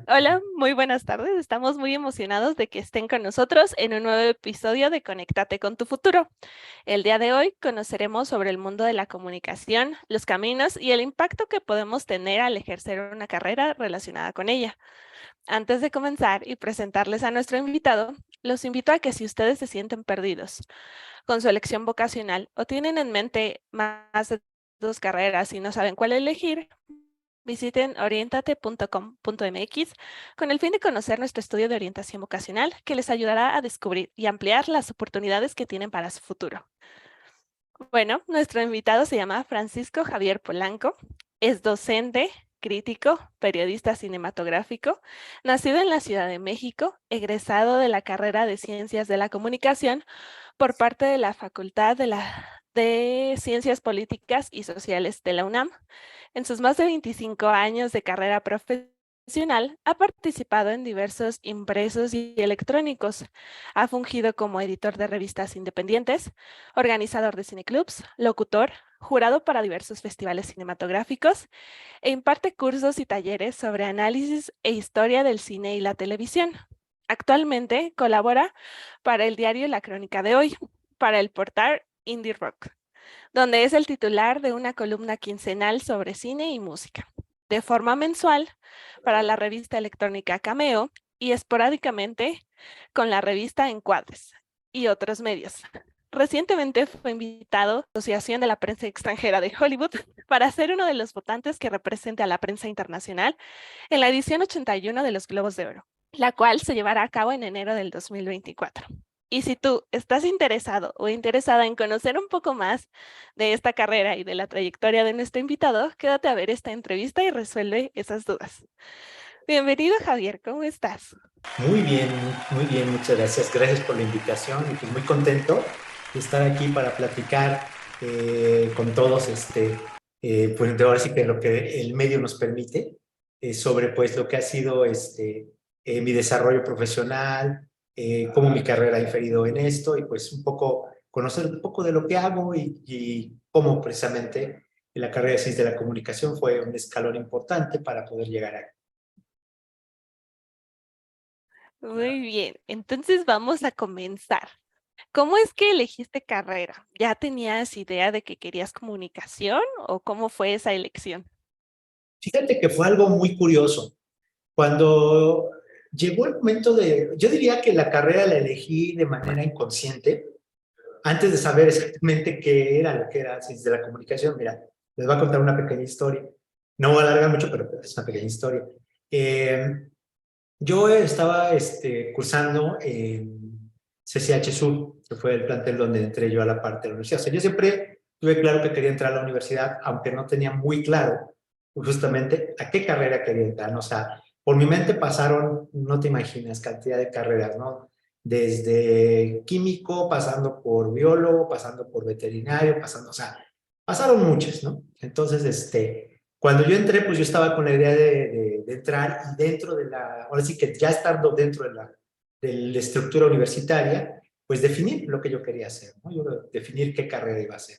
Hola, muy buenas tardes. Estamos muy emocionados de que estén con nosotros en un nuevo episodio de Conéctate con tu futuro. El día de hoy conoceremos sobre el mundo de la comunicación, los caminos y el impacto que podemos tener al ejercer una carrera relacionada con ella. Antes de comenzar y presentarles a nuestro invitado, los invito a que si ustedes se sienten perdidos con su elección vocacional o tienen en mente más de dos carreras y no saben cuál elegir, visiten orientate.com.mx con el fin de conocer nuestro estudio de orientación vocacional que les ayudará a descubrir y ampliar las oportunidades que tienen para su futuro. Bueno, nuestro invitado se llama Francisco Javier Polanco, es docente, crítico, periodista cinematográfico, nacido en la Ciudad de México, egresado de la carrera de Ciencias de la Comunicación por parte de la Facultad de Ciencias Políticas y Sociales de la UNAM. En sus más de 25 años de carrera profesional, ha participado en diversos impresos y electrónicos. Ha fungido como editor de revistas independientes, organizador de cineclubs, locutor, jurado para diversos festivales cinematográficos e imparte cursos y talleres sobre análisis e historia del cine y la televisión. Actualmente colabora para el diario La Crónica de Hoy, para el portal Indie Rock, donde es el titular de una columna quincenal sobre cine y música, de forma mensual para la revista electrónica Cameo y esporádicamente con la revista Encuadres y otros medios. Recientemente fue invitado a la Asociación de la Prensa Extranjera de Hollywood para ser uno de los votantes que represente a la prensa internacional en la edición 81 de los Globos de Oro, la cual se llevará a cabo en enero del 2024. Y si tú estás interesado o interesada en conocer un poco más de esta carrera y de la trayectoria de nuestro invitado, quédate a ver esta entrevista y resuelve esas dudas. Bienvenido, Javier, ¿cómo estás? Muy bien, muchas gracias. Gracias por la invitación y pues muy contento de estar aquí para platicar con todos, pues de ahora sí que lo que el medio nos permite, sobre pues lo que ha sido mi desarrollo profesional, cómo mi carrera ha inferido en esto y pues un poco conocer un poco de lo que hago y cómo precisamente la carrera de Ciencias de la Comunicación fue un escalón importante para poder llegar a. Muy bien, entonces vamos a comenzar. ¿Cómo es que elegiste carrera? ¿Ya tenías idea de que querías comunicación o cómo fue esa elección? Fíjate que fue algo muy curioso. Cuando llegó el momento yo diría que la carrera la elegí de manera inconsciente, antes de saber exactamente qué era lo que era ciencias de la comunicación. Mira, les voy a contar una pequeña historia. No voy a alargar mucho, pero es una pequeña historia. Eh, yo estaba cursando en CCH Sur, que fue el plantel donde entré yo a la parte de la universidad. O sea, yo siempre tuve claro que quería entrar a la universidad, aunque no tenía muy claro justamente a qué carrera quería entrar, ¿no? O sea, por mi mente pasaron, no te imaginas, cantidad de carreras, ¿no? Desde químico, pasando por biólogo, pasando por veterinario, pasando, o sea, pasaron muchas, ¿no? Entonces, cuando yo entré, pues yo estaba con la idea de entrar y dentro de ahora sí que ya estando dentro de la estructura universitaria, pues definir lo que yo quería hacer, ¿no? Yo definir qué carrera iba a hacer.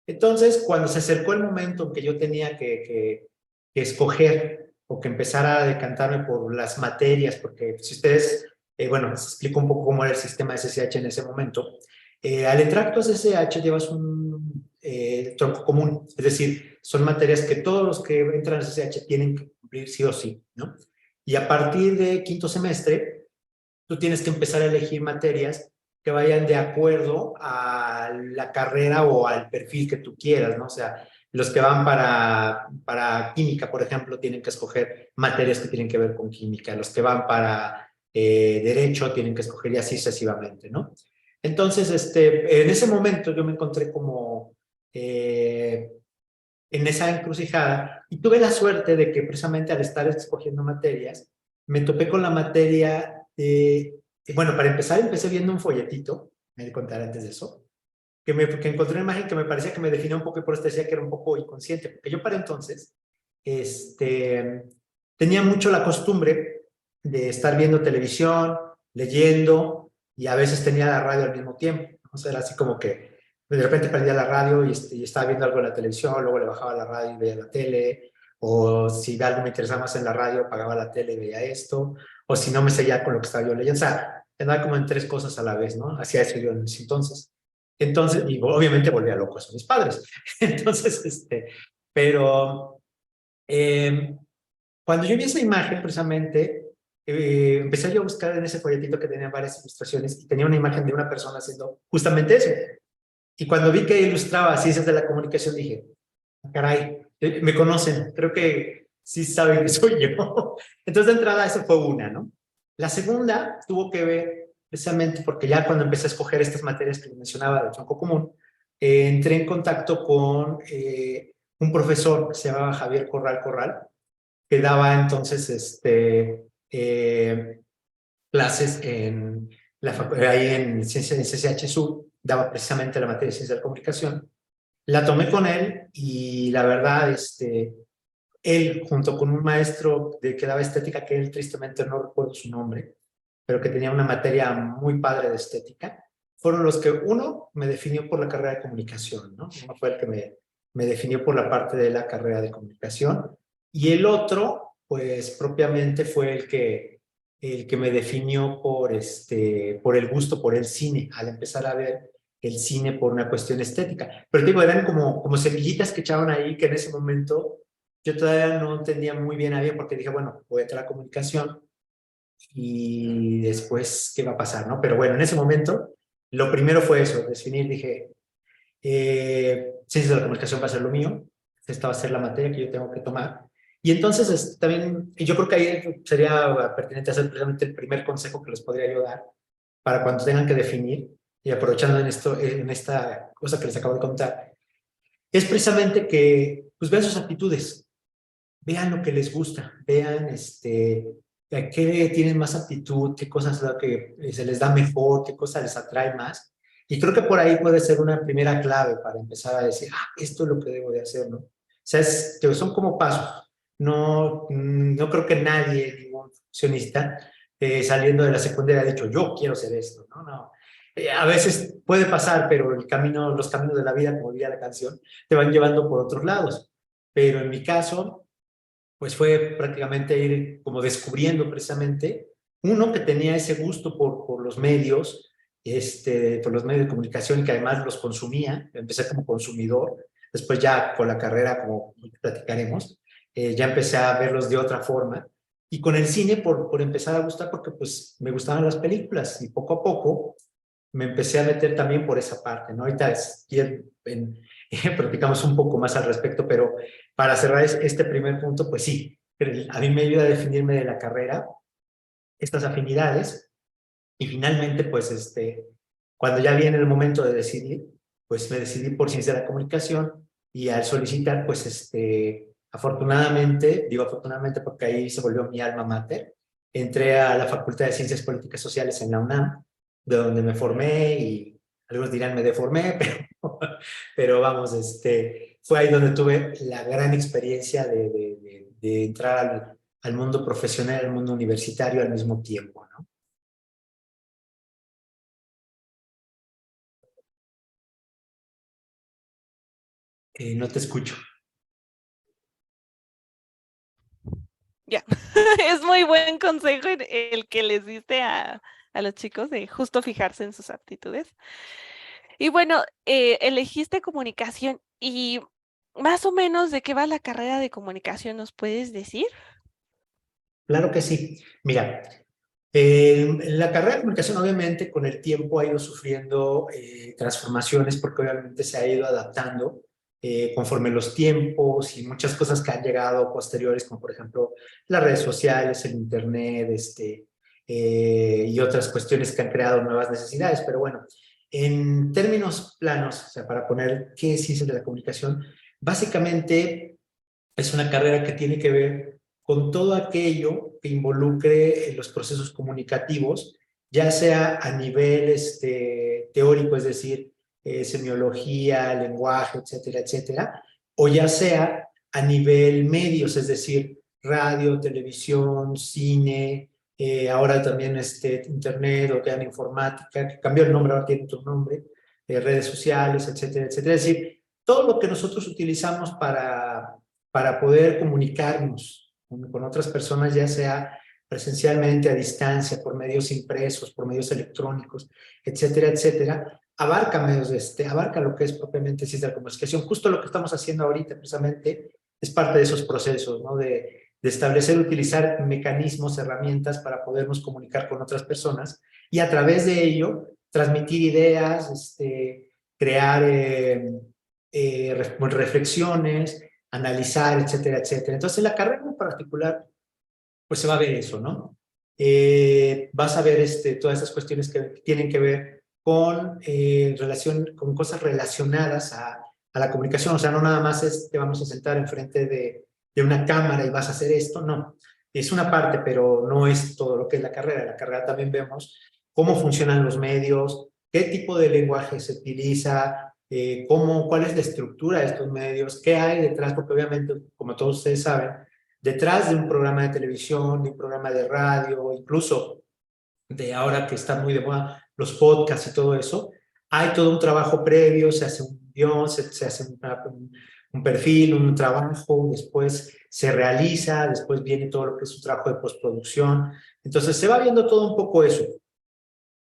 Entonces, cuando se acercó el momento en que yo tenía que escoger o que empezara a decantarme por las materias, porque si ustedes, bueno, les explico un poco cómo era el sistema de CCH en ese momento. Al entrar tú a CCH llevas un tronco común, es decir, son materias que todos los que entran a CCH tienen que cumplir sí o sí, ¿no? Y a partir de quinto semestre, tú tienes que empezar a elegir materias que vayan de acuerdo a la carrera o al perfil que tú quieras, ¿no? O sea, los que van para química, por ejemplo, tienen que escoger materias que tienen que ver con química. Los que van para derecho tienen que escoger y así sucesivamente, ¿no? Entonces, en ese momento yo me encontré como en esa encrucijada y tuve la suerte de que precisamente al estar escogiendo materias, me topé con la materia bueno, para empezar empecé viendo un folletito, me voy a contar antes de eso, que encontré una imagen que me parecía que me definía un poco y por eso decía que era un poco inconsciente, porque yo para entonces tenía mucho la costumbre de estar viendo televisión, leyendo y a veces tenía la radio al mismo tiempo. O sea, era así como que de repente prendía la radio y estaba viendo algo en la televisión, luego le bajaba la radio y veía la tele, o si algo me interesaba más en la radio, apagaba la tele y veía esto, o si no me seguía con lo que estaba yo leyendo. O sea, andaba como en tres cosas a la vez, ¿no? Hacía eso yo en ese entonces. Entonces, y obviamente volvía locos a mis padres. Entonces, pero eh, cuando yo vi esa imagen, precisamente, empecé yo a buscar en ese folletito que tenía varias ilustraciones y tenía una imagen de una persona haciendo justamente eso. Y cuando vi que ilustraba ciencias de la comunicación, dije, "Ah, caray, me conocen, creo que sí saben que soy yo". Entonces, de entrada, esa fue una, ¿no? La segunda tuvo que ver precisamente porque ya cuando empecé a escoger estas materias que les mencionaba de tronco común, entré en contacto con un profesor que se llamaba Javier Corral Corral, que daba entonces clases en ahí en Ciencia en CCH Sur, daba precisamente la materia de Ciencia de la Comunicación. La tomé con él y la verdad, él junto con un maestro que daba estética, que él tristemente no recuerdo su nombre, pero que tenía una materia muy padre de estética, fueron los que uno me definió por la carrera de comunicación, ¿no? Uno fue el que me definió por la parte de la carrera de comunicación y el otro, pues propiamente fue el que me definió por el gusto por el cine, al empezar a ver el cine por una cuestión estética. Pero digo, eran como semillitas que echaban ahí que en ese momento yo todavía no entendía muy bien a bien porque dije, bueno, voy a entrar a comunicación y después, ¿qué va a pasar? ¿No? Pero bueno, en ese momento, lo primero fue eso, definir, dije, ciencias de la comunicación va a ser lo mío, esta va a ser la materia que yo tengo que tomar. Y entonces también, y yo creo que ahí sería pertinente hacer precisamente el primer consejo que les podría yo dar para cuando tengan que definir, y aprovechando en esta cosa que les acabo de contar, es precisamente que pues vean sus aptitudes, vean lo que les gusta, vean a qué tienen más aptitud, qué cosas es lo que se les da mejor, qué cosas les atrae más. Y creo que por ahí puede ser una primera clave para empezar a decir, ah, esto es lo que debo de hacer, ¿no? O sea, que son como pasos. No, no creo que nadie, ningún funcionista, saliendo de la secundaria ha dicho, yo quiero hacer esto, ¿no? No. A veces puede pasar, pero los caminos de la vida, como diría la canción, te van llevando por otros lados. Pero en mi caso, pues fue prácticamente ir como descubriendo precisamente uno que tenía ese gusto por los medios, por los medios de comunicación y que además los consumía. Empecé como consumidor, después ya con la carrera, como platicaremos, ya empecé a verlos de otra forma. Y con el cine por empezar a gustar porque pues me gustaban las películas y poco a poco me empecé a meter también por esa parte, ¿no? Ahorita platicamos un poco más al respecto, pero para cerrar este primer punto, pues sí, a mí me ayuda a definirme de la carrera estas afinidades y finalmente, pues, cuando ya viene el momento de decidir, pues me decidí por ciencia de la comunicación y al solicitar, pues, afortunadamente, digo afortunadamente porque ahí se volvió mi alma mater, entré a la Facultad de Ciencias Políticas Sociales en la UNAM, de donde me formé y algunos dirán me deformé, pero vamos, fue ahí donde tuve la gran experiencia de entrar al mundo profesional, al mundo universitario al mismo tiempo, ¿no? No te escucho. Ya, es muy buen consejo el que les diste a los chicos de justo fijarse en sus aptitudes. Y bueno, elegiste comunicación y más o menos de qué va la carrera de comunicación, ¿nos puedes decir? Claro que sí. Mira, la carrera de comunicación obviamente con el tiempo ha ido sufriendo transformaciones porque obviamente se ha ido adaptando conforme los tiempos y muchas cosas que han llegado posteriores, como por ejemplo las redes sociales, el internet, y otras cuestiones que han creado nuevas necesidades. Pero bueno, en términos planos, o sea, para poner qué es ciencia de la comunicación, básicamente es una carrera que tiene que ver con todo aquello que involucre los procesos comunicativos, ya sea a nivel teórico, es decir, semiología, lenguaje, etcétera, etcétera, o ya sea a nivel medios, es decir, radio, televisión, cine, ahora también internet o que informática, que cambió el nombre, ahora tiene otro nombre, redes sociales, etcétera, etcétera. Es decir, todo lo que nosotros utilizamos para poder comunicarnos con otras personas, ya sea presencialmente, a distancia, por medios impresos, por medios electrónicos, etcétera, etcétera, abarca lo que es propiamente ciencia de la comunicación. Justo lo que estamos haciendo ahorita, precisamente, es parte de esos procesos, ¿no? De establecer, utilizar mecanismos, herramientas para podernos comunicar con otras personas y a través de ello transmitir ideas, crear reflexiones, analizar, etcétera, etcétera. Entonces, en la carrera en particular, pues se va a ver eso, ¿no? Vas a ver todas esas cuestiones que tienen que ver con, con cosas relacionadas a la comunicación. O sea, no nada más te vamos a sentar enfrente de una cámara y vas a hacer esto, no. Es una parte, pero no es todo lo que es la carrera. En la carrera también vemos cómo funcionan los medios, qué tipo de lenguaje se utiliza, cuál es la estructura de estos medios, qué hay detrás, porque obviamente, como todos ustedes saben, detrás de un programa de televisión, de un programa de radio, incluso de ahora que está muy de moda los podcasts y todo eso, hay todo un trabajo previo, se hace un guión, se hace un perfil, un trabajo, después se realiza, después viene todo lo que es su trabajo de postproducción. Entonces se va viendo todo un poco eso,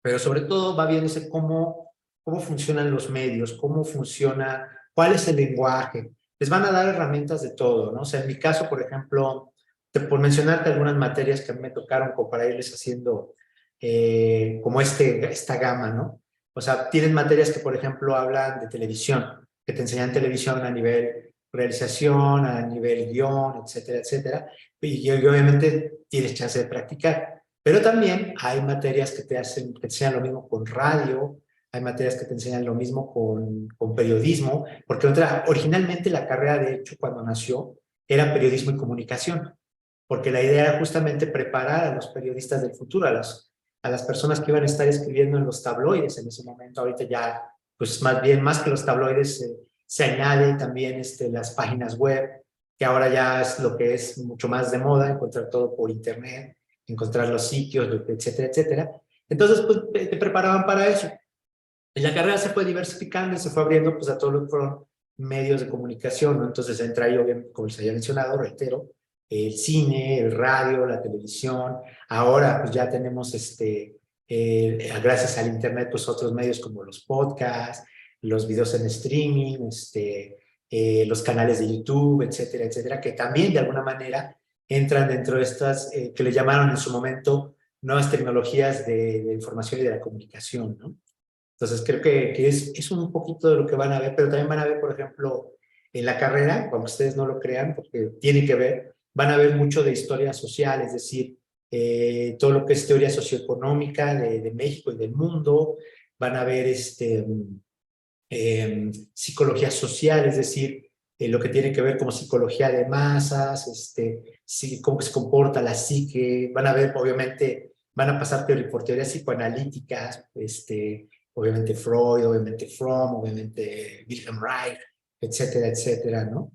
pero sobre todo va viéndose cómo funcionan los medios, cómo funciona, cuál es el lenguaje. Les van a dar herramientas de todo, ¿no? O sea, en mi caso, por ejemplo, por mencionarte algunas materias que a mí me tocaron como para irles haciendo como esta gama, ¿no? O sea, tienen materias que, por ejemplo, hablan de televisión, que te enseñan televisión a nivel realización, a nivel guión, etcétera, etcétera. Y obviamente tienes chance de practicar. Pero también hay materias que te enseñan lo mismo con radio, hay materias que te enseñan lo mismo con periodismo, porque originalmente la carrera, de hecho, cuando nació, era periodismo y comunicación, porque la idea era justamente preparar a los periodistas del futuro, a las personas que iban a estar escribiendo en los tabloides en ese momento. Ahorita ya, pues más bien, más que los tabloides, se añade también las páginas web, que ahora ya es lo que es mucho más de moda, encontrar todo por internet, encontrar los sitios, etcétera, etcétera. Entonces, pues te preparaban para eso. Y la carrera se fue diversificando y se fue abriendo pues a todo lo que fueron medios de comunicación, ¿no? Entonces entra ahí, obviamente, como les había mencionado, reitero, el cine, el radio, la televisión. Ahora pues ya tenemos, gracias al internet, pues otros medios como los podcasts, los videos en streaming, los canales de YouTube, etcétera, etcétera, que también de alguna manera entran dentro de estas que le llamaron en su momento nuevas tecnologías de información y de la comunicación, ¿no? Entonces creo que es un poquito de lo que van a ver, pero también van a ver, por ejemplo, en la carrera, aunque ustedes no lo crean, porque tiene que ver, van a ver mucho de historia social, es decir, todo lo que es teoría socioeconómica de México y del mundo, van a ver psicología social, es decir, lo que tiene que ver como psicología de masas, cómo se comporta la psique, van a ver, obviamente, van a pasar por teorías psicoanalíticas, obviamente Freud, obviamente Fromm, obviamente Wilhelm Reich, etcétera, etcétera, ¿no?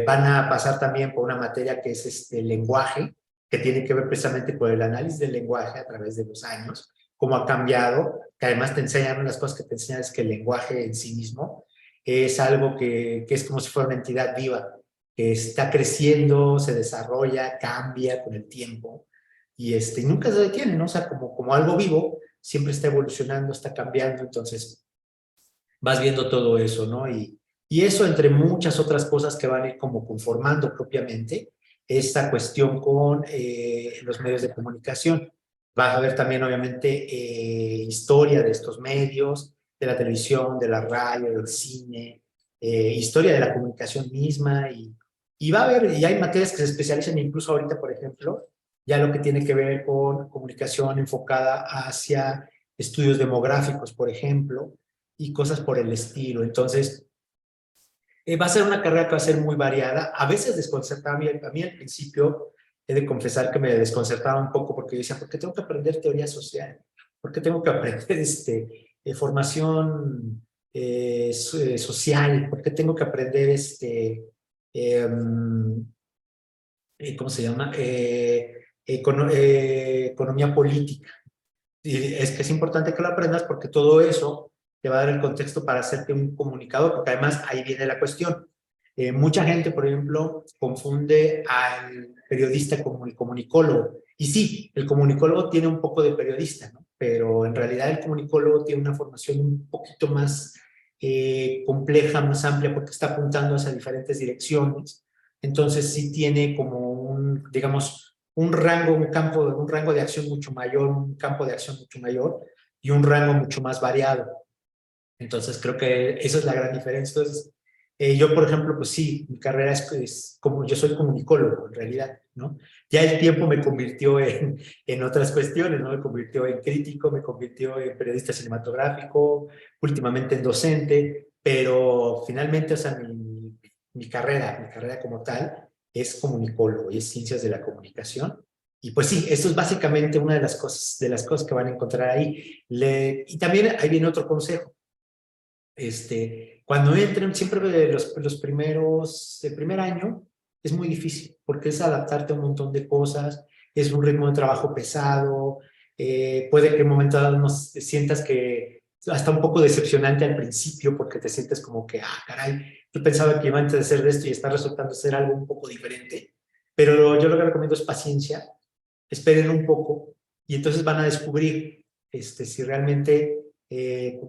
Van a pasar también por una materia que es el lenguaje, que tiene que ver precisamente con el análisis del lenguaje a través de los años, cómo ha cambiado, que además te enseñan, una de las cosas que te enseñan es que el lenguaje en sí mismo es algo que es como si fuera una entidad viva, que está creciendo, se desarrolla, cambia con el tiempo y nunca se detiene, ¿no? O sea, como algo vivo, siempre está evolucionando, está cambiando, entonces vas viendo todo eso, ¿no? Y eso entre muchas otras cosas que van a ir como conformando propiamente esta cuestión con los medios de comunicación. Vas a ver también, obviamente, historia de estos medios, de la televisión, de la radio, del cine, historia de la comunicación misma y va a haber, y hay materias que se especializan incluso ahorita, por ejemplo, ya lo que tiene que ver con comunicación enfocada hacia estudios demográficos, por ejemplo, y cosas por el estilo. Entonces, va a ser una carrera que va a ser muy variada. A veces desconcertaba a mí al principio, he de confesar que me desconcertaba un poco porque yo decía, ¿por qué tengo que aprender teoría social? ¿Por qué tengo que aprender formación social? ¿Por qué tengo que aprender ¿cómo se llama? Economía política. Y es que es importante que lo aprendas porque todo eso te va a dar el contexto para hacerte un comunicador, porque además ahí viene la cuestión. Mucha gente, por ejemplo, confunde al periodista como el comunicólogo. Y sí, el comunicólogo tiene un poco de periodista, ¿no? Pero en realidad el comunicólogo tiene una formación un poquito más compleja, más amplia, porque está apuntando hacia diferentes direcciones. Entonces sí tiene como un, digamos, un rango, un rango de acción mucho mayor, un campo de acción mucho mayor y un rango mucho más variado. Entonces creo que esa es la gran diferencia. Entonces, yo, por ejemplo, pues sí, mi carrera es como, yo soy comunicólogo en realidad, ¿no? Ya el tiempo me convirtió en otras cuestiones, ¿no? Me convirtió en crítico, me convirtió en periodista cinematográfico, últimamente en docente, pero finalmente, o sea, mi carrera como tal es comunicólogo y es ciencias de la comunicación. Y pues sí, esto es básicamente una de las cosas que van a encontrar ahí. Y también ahí viene otro consejo. Cuando entren, siempre los primeros, el primer año es muy difícil porque es adaptarte a un montón de cosas, es un ritmo de trabajo pesado, puede que en un momento dado no sientas que hasta un poco decepcionante al principio porque te sientes como que, ah, caray, yo pensaba que iba antes de hacer esto y está resultando ser algo un poco diferente, pero yo lo que recomiendo es paciencia, esperen un poco y entonces van a descubrir si realmente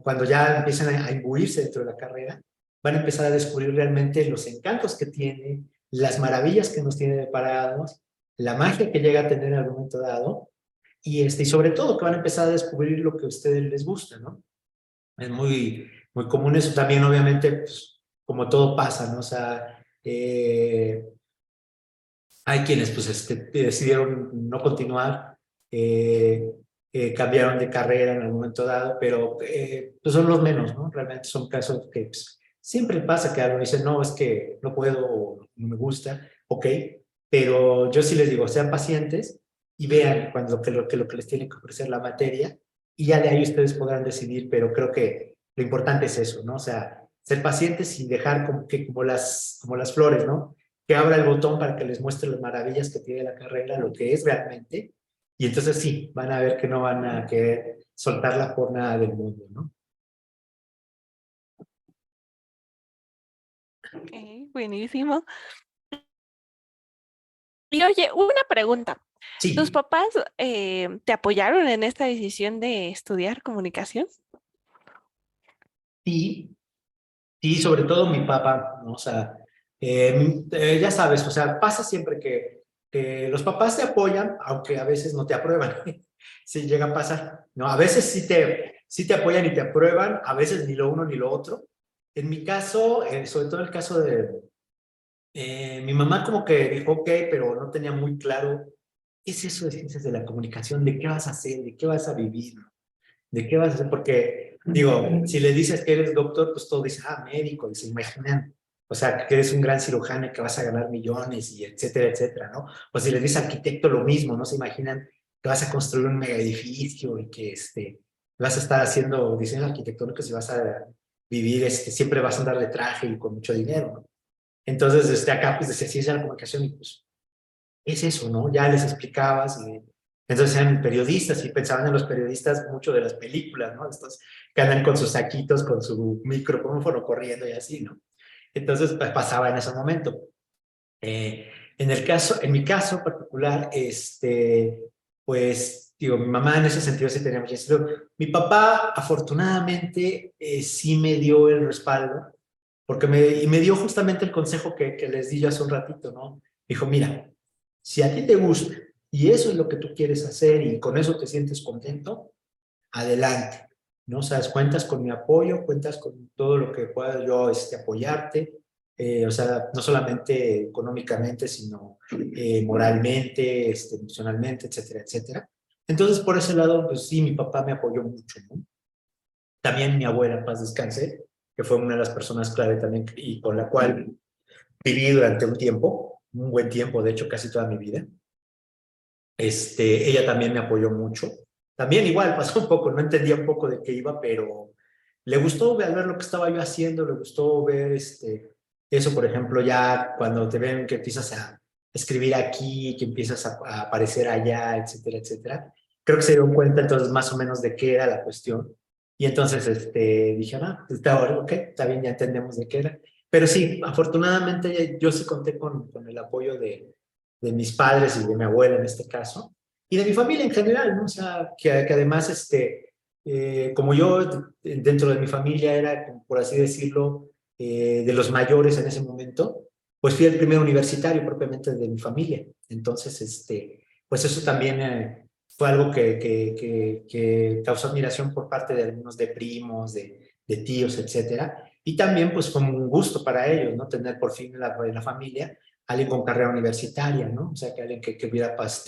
cuando ya empiezan a imbuirse dentro de la carrera, van a empezar a descubrir realmente los encantos que tiene, las maravillas que nos tiene preparados, la magia que llega a tener en algún momento dado, y sobre todo que van a empezar a descubrir lo que a ustedes les gusta, ¿no? Es muy común eso también, obviamente, pues, como todo pasa, ¿no? O sea, hay quienes pues decidieron no continuar, eh, cambiaron de carrera en algún momento dado, pero pues son los menos, ¿no? Realmente son casos que pues, siempre pasa que algo dice, no, es que no puedo, o no me gusta, ok, pero yo sí les digo, sean pacientes y vean cuando lo que les tiene que ofrecer la materia y ya de ahí ustedes podrán decidir, pero creo que lo importante es eso, ¿no? O sea, ser pacientes y dejar como las flores, ¿no? Que abra el botón para que les muestre las maravillas que tiene la carrera, lo que es realmente, y entonces sí, van a ver que no van a querer soltarla por nada del mundo, ¿no? Ok, buenísimo. Y oye, una pregunta. ¿Tus Sí, papás te apoyaron en esta decisión de estudiar comunicación? sí, sí, sobre todo mi papá, ¿no? O sea, ya sabes, o sea, pasa siempre que los papás te apoyan, aunque a veces no te aprueban. Sí, llega a pasar, ¿no? A veces sí te apoyan y te aprueban, a veces ni lo uno ni lo otro. En mi caso, sobre todo el caso de mi mamá como que dijo, ok, pero no tenía muy claro qué es eso de ciencias de la comunicación, de qué vas a hacer, de qué vas a vivir, ¿no? De qué vas a hacer, porque digo, si le dices que eres doctor, pues todo dice, ah, médico, y se imaginan, o sea, que eres un gran cirujano y que vas a ganar millones y etcétera, etcétera, ¿no? O si le dices arquitecto lo mismo, ¿no? Se imaginan que vas a construir un mega edificio y que vas a estar haciendo diseño arquitectónico y vas a vivir, siempre vas a andar de traje y con mucho dinero, ¿no? Entonces, acá pues decía ciencia de la comunicación y pues es eso, ¿no? Ya les explicabas y entonces eran periodistas y pensaban en los periodistas mucho de las películas, ¿no? Estos que andan con sus saquitos, con su micrófono corriendo y así, ¿no? Entonces pues, pasaba en ese momento. En mi caso particular, pues, digo, mi mamá en ese sentido sí tenía mucho estilo. Mi papá, afortunadamente, sí me dio el respaldo, porque y me dio justamente el consejo que les di yo hace un ratito, ¿no? Dijo, mira, si a ti te gusta y eso es lo que tú quieres hacer y con eso te sientes contento, adelante, ¿no? O sea, cuentas con mi apoyo, cuentas con todo lo que pueda yo apoyarte, o sea, no solamente económicamente, sino moralmente, emocionalmente, etcétera, etcétera. Entonces, por ese lado, pues sí, mi papá me apoyó mucho, ¿no? También mi abuela, en paz descanse, que fue una de las personas clave también y con la cual viví durante un tiempo, un buen tiempo, de hecho, casi toda mi vida. Ella también me apoyó mucho. También igual pasó un poco, no entendía un poco de qué iba, pero le gustó ver lo que estaba yo haciendo, le gustó ver eso, por ejemplo, ya cuando te ven que empiezas a escribir aquí, que empiezas a aparecer allá, etcétera, etcétera. Creo que se dieron cuenta entonces más o menos de qué era la cuestión. Y entonces dije, ah, está, ok, está bien, ya entendemos de qué era. Pero sí, afortunadamente yo sí conté con el apoyo de mis padres y de mi abuela en este caso, y de mi familia en general, ¿no? O sea, que además, como yo dentro de mi familia era, por así decirlo, de los mayores en ese momento, pues fui el primer universitario propiamente de mi familia. Entonces, pues eso también fue algo que causó admiración por parte de algunos de primos, de tíos, etcétera. Y también, pues, como un gusto para ellos, ¿no? Tener por fin en la familia alguien con carrera universitaria, ¿no? O sea, que alguien que hubiera pues,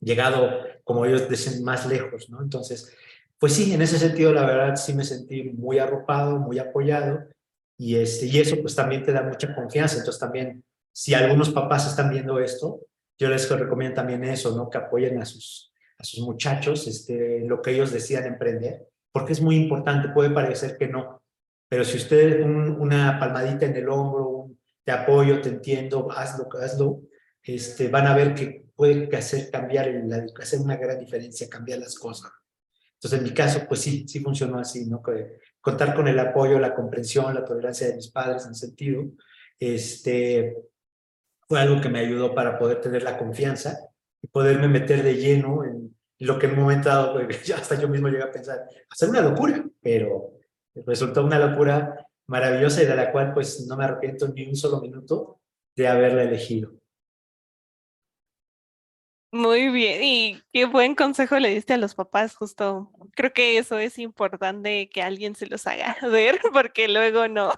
llegado, como ellos dicen, más lejos, ¿no? Entonces, pues sí, en ese sentido, la verdad, sí me sentí muy arropado, muy apoyado, y eso pues también te da mucha confianza. Entonces también, si algunos papás están viendo esto, yo les recomiendo también eso, ¿no? Que apoyen a sus muchachos, lo que ellos decidan emprender, porque es muy importante, puede parecer que no, pero si usted una palmadita en el hombro, un te apoyo, te entiendo, hazlo, hazlo, van a ver que puede hacer cambiar, hacer una gran diferencia, cambiar las cosas. Entonces, en mi caso, pues sí, sí funcionó así, ¿no? Que contar con el apoyo, la comprensión, la tolerancia de mis padres en sentido, este, fue algo que me ayudó para poder tener la confianza y poderme meter de lleno en lo que en un momento dado, pues, ya hasta yo mismo llegué a pensar, hacer una locura, pero resultó una locura maravillosa y de la cual pues no me arrepiento ni un solo minuto de haberla elegido. Muy bien, y qué buen consejo le diste a los papás, justo. Creo que eso es importante que alguien se los haga ver, porque luego no,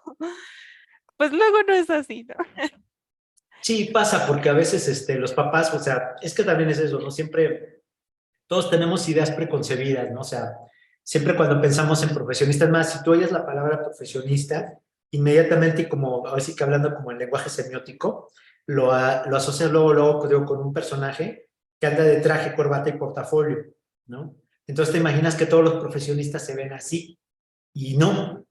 pues luego no es así, ¿no? Sí, pasa, porque a veces los papás, o sea, es que también es eso, ¿no? Siempre, todos tenemos ideas preconcebidas, ¿no? O sea, siempre cuando pensamos en profesionistas, más, si tú oyes la palabra profesionista, inmediatamente, y como, ahora sí que hablando como el lenguaje semiótico, lo asocias luego, digo, con un personaje que anda de traje, corbata y portafolio, ¿no? Entonces te imaginas que todos los profesionistas se ven así, y no,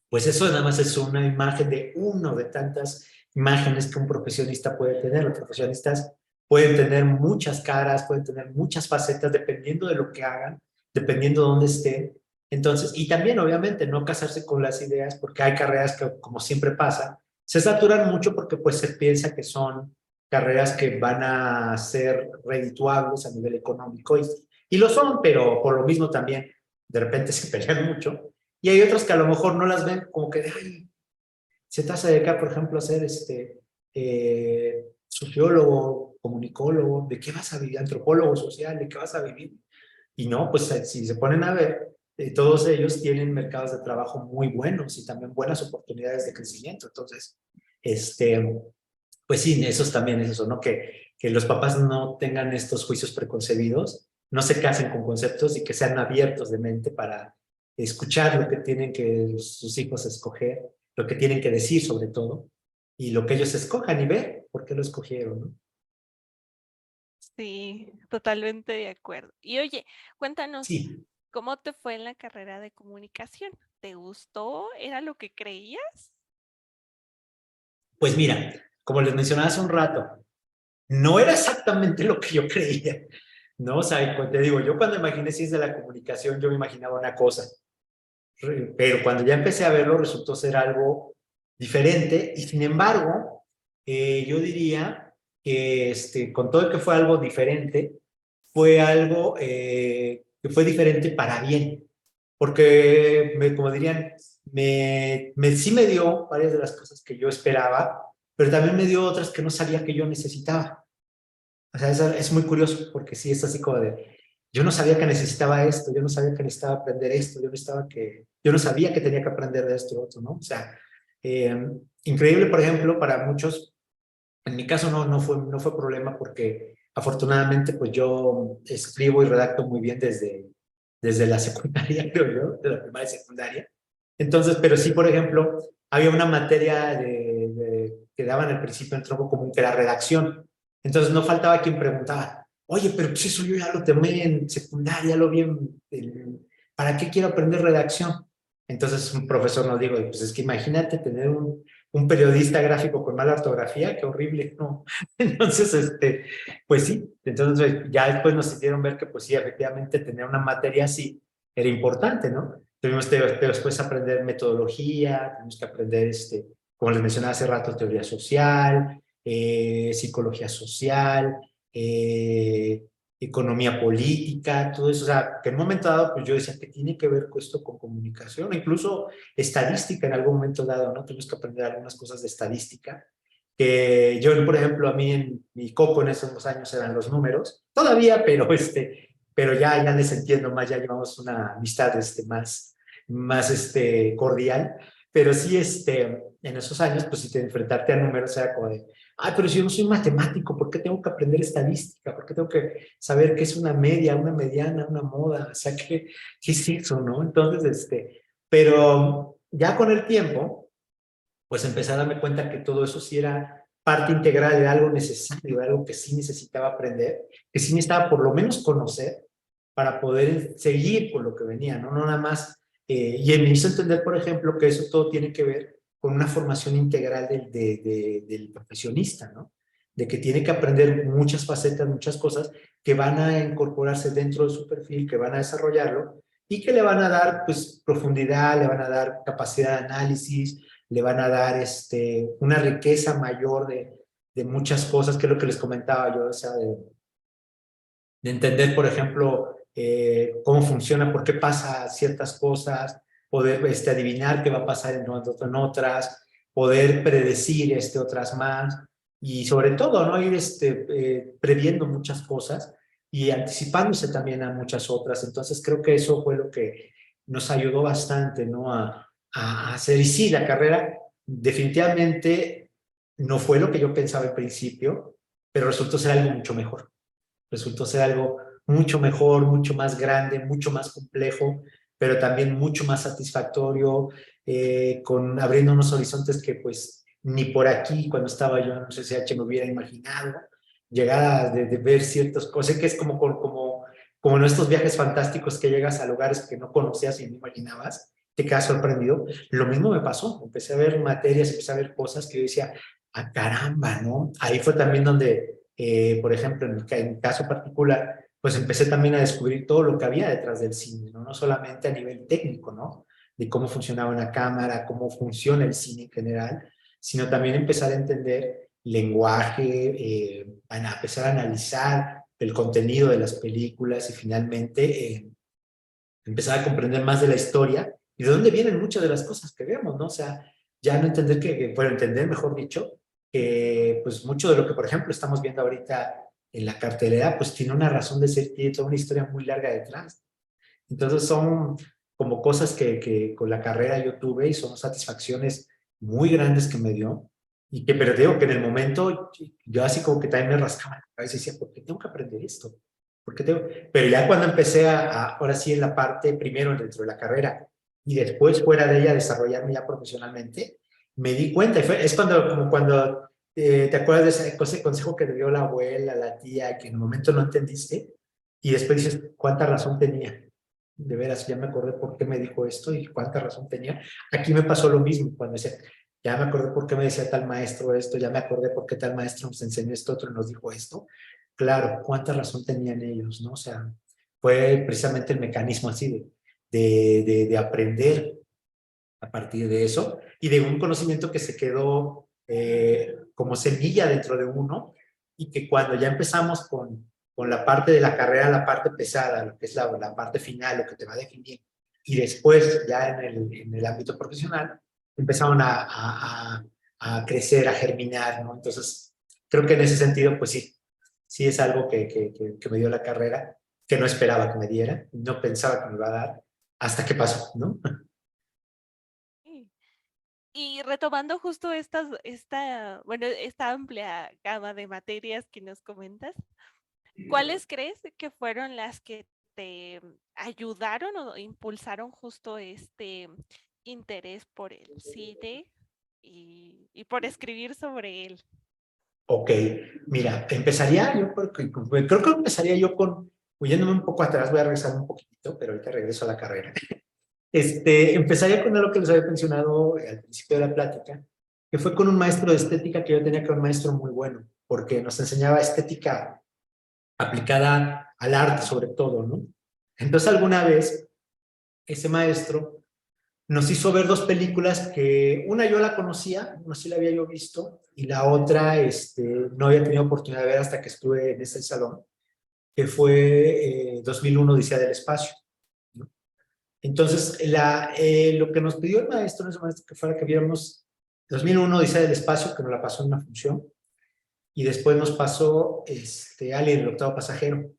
pues eso nada más es una imagen de uno de tantas imágenes que un profesionista puede tener. Los profesionistas pueden tener muchas caras, pueden tener muchas facetas dependiendo de lo que hagan, dependiendo de dónde estén. Entonces, y también obviamente no casarse con las ideas, porque hay carreras que, como siempre pasa, se saturan mucho porque pues se piensa que son carreras que van a ser redituables a nivel económico y lo son, pero por lo mismo también de repente se pelean mucho. Y hay otros que a lo mejor no las ven como que, ay, se te hace de acá, por ejemplo, a ser sociólogo, comunicólogo, ¿de qué vas a vivir? Antropólogo social, ¿de qué vas a vivir? Y no, pues si se ponen a ver, todos ellos tienen mercados de trabajo muy buenos y también buenas oportunidades de crecimiento. Entonces, pues sí, eso también es eso, ¿no? Que los papás no tengan estos juicios preconcebidos, no se casen con conceptos y que sean abiertos de mente para escuchar lo que tienen que sus hijos escoger, lo que tienen que decir sobre todo, y lo que ellos escojan y ver por qué lo escogieron, ¿no? Sí, totalmente de acuerdo. Y oye, cuéntanos, Sí, ¿cómo te fue en la carrera de comunicación? ¿Te gustó? ¿Era lo que creías? pues mira, como les mencionaba hace un rato, no era exactamente lo que yo creía, ¿no? O sea, te digo, yo cuando imaginé ciencia de la comunicación, yo me imaginaba una cosa, pero cuando ya empecé a verlo resultó ser algo diferente y sin embargo, yo diría que con todo el que fue algo diferente, fue algo que fue diferente para bien, porque, como dirían, sí me dio varias de las cosas que yo esperaba, pero también me dio otras que no sabía que yo necesitaba. O sea, es muy curioso porque sí, es así como de, yo no sabía que necesitaba esto, yo no sabía que necesitaba aprender esto, yo no sabía que tenía que aprender de esto y otro, ¿no? O sea, increíble, por ejemplo, para muchos, en mi caso no fue problema porque afortunadamente pues yo escribo y redacto muy bien desde la secundaria, creo yo, de la primaria y secundaria. Entonces, pero sí, por ejemplo, había una materia que daban al principio en tronco común que era redacción. Entonces no faltaba quien preguntaba, oye, pero pues eso yo ya lo tomé en secundaria, lo vi ¿para qué quiero aprender redacción? Entonces un profesor nos dijo, pues es que imagínate tener un periodista gráfico con mala ortografía, qué horrible, ¿no? Entonces, pues sí, entonces ya después nos hicieron ver que pues sí, efectivamente tener una materia así era importante, ¿no? Tuvimos que después aprender metodología, tuvimos que aprender como les mencionaba hace rato, teoría social, psicología social, economía política, todo eso. O sea, que en un momento dado, pues yo decía que tiene que ver con esto con comunicación, incluso estadística en algún momento dado, ¿no? Tenemos que aprender algunas cosas de estadística. Que yo, por ejemplo, a mí en mi coco en esos 2 años eran los números, todavía, pero ya les entiendo más, ya llevamos una amistad más cordial, pero sí, en esos años, pues si te enfrentarte a números era como de, ay, pero si yo no soy matemático, ¿por qué tengo que aprender estadística? ¿Por qué tengo que saber qué es una media, una mediana, una moda? O sea, ¿qué es eso, no? Entonces, pero ya con el tiempo, pues empecé a darme cuenta que todo eso sí era parte integral de algo necesario, de algo que sí necesitaba aprender, que sí necesitaba por lo menos conocer para poder seguir con lo que venía, ¿no? No nada más. Y me hizo entender, por ejemplo, que eso todo tiene que ver con una formación integral del profesionista, ¿no? De que tiene que aprender muchas facetas, muchas cosas que van a incorporarse dentro de su perfil, que van a desarrollarlo y que le van a dar, pues, profundidad, le van a dar capacidad de análisis, le van a dar una riqueza mayor de muchas cosas, que es lo que les comentaba yo, o sea, de entender, por ejemplo, cómo funciona, por qué pasa ciertas cosas, poder adivinar qué va a pasar en otras, poder predecir otras más, y sobre todo, ¿no? Ir previendo muchas cosas y anticipándose también a muchas otras. Entonces creo que eso fue lo que nos ayudó bastante, ¿no? A hacer. Y sí, la carrera definitivamente no fue lo que yo pensaba al principio, pero resultó ser algo mucho mejor. Resultó ser algo mucho mejor, mucho más grande, mucho más complejo, pero también mucho más satisfactorio, abriendo unos horizontes que pues ni por aquí cuando estaba yo en CCH me hubiera imaginado, llegar de ver ciertas cosas, que es como en estos viajes fantásticos que llegas a lugares que no conocías y no imaginabas, te quedas sorprendido. Lo mismo me pasó, empecé a ver materias, empecé a ver cosas que yo decía, ah, caramba, ¿no? Ahí fue también donde por ejemplo, en mi caso particular, pues empecé también a descubrir todo lo que había detrás del cine, ¿no? No solamente a nivel técnico, ¿no? De cómo funcionaba una cámara, cómo funciona el cine en general, sino también empezar a entender lenguaje, a empezar a analizar el contenido de las películas y finalmente empezar a comprender más de la historia y de dónde vienen muchas de las cosas que vemos, ¿no? O sea, ya no entender bueno, entender, mejor dicho, que pues mucho de lo que, por ejemplo, estamos viendo ahorita en la cartelera, pues tiene una razón de ser, tiene toda una historia muy larga detrás. Entonces son como cosas que con la carrera yo tuve y son satisfacciones muy grandes que me dio y que, pero digo que en el momento yo así como que también me rascaba la cabeza y decía, ¿por qué tengo que aprender esto? ¿Por qué tengo? Pero ya cuando empecé ahora sí en la parte, primero dentro de la carrera y después fuera de ella desarrollarme ya profesionalmente, me di cuenta, es como cuando te acuerdas de ese consejo que te dio la abuela, la tía, que en el momento no entendiste y después dices, ¿cuánta razón tenía? De veras, ya me acordé por qué me dijo esto y cuánta razón tenía. Aquí me pasó lo mismo, cuando decía, ya me acordé por qué me decía tal maestro esto, ya me acordé por qué tal maestro nos enseñó esto otro y nos dijo esto. Claro, cuánta razón tenían ellos, ¿no? O sea, fue precisamente el mecanismo así de aprender a partir de eso y de un conocimiento que se quedó como semilla dentro de uno y que cuando ya empezamos con la parte de la carrera, la parte pesada, lo que es la parte final, lo que te va a definir, y después ya en el ámbito profesional, empezaron a crecer, a germinar, ¿no? Entonces, creo que en ese sentido, pues sí, sí es algo que me dio la carrera, que no esperaba que me diera, no pensaba que me iba a dar, hasta que pasó, ¿no? Sí. Y retomando justo bueno, esta amplia gama de materias que nos comentas, ¿cuáles crees que fueron las que te ayudaron o impulsaron justo este interés por el cine y por escribir sobre él? Ok, mira, empezaría yo, creo que empezaría yo huyéndome un poco atrás, voy a regresar un poquitito, pero ahorita regreso a la carrera. Empezaría con algo que les había mencionado al principio de la plática, que fue con un maestro de estética que yo tenía, que era un maestro muy bueno, porque nos enseñaba estética aplicada al arte sobre todo, ¿no? Entonces alguna vez ese maestro nos hizo ver dos películas que una yo la conocía, una sí la había yo visto, y la otra no había tenido oportunidad de ver hasta que estuve en este salón, que fue 2001 Odisea del Espacio, ¿no? Entonces, lo que nos pidió el maestro en ese momento que fuera que viéramos 2001 Odisea del Espacio, que nos la pasó en una función, y después nos pasó Alien, el octavo pasajero.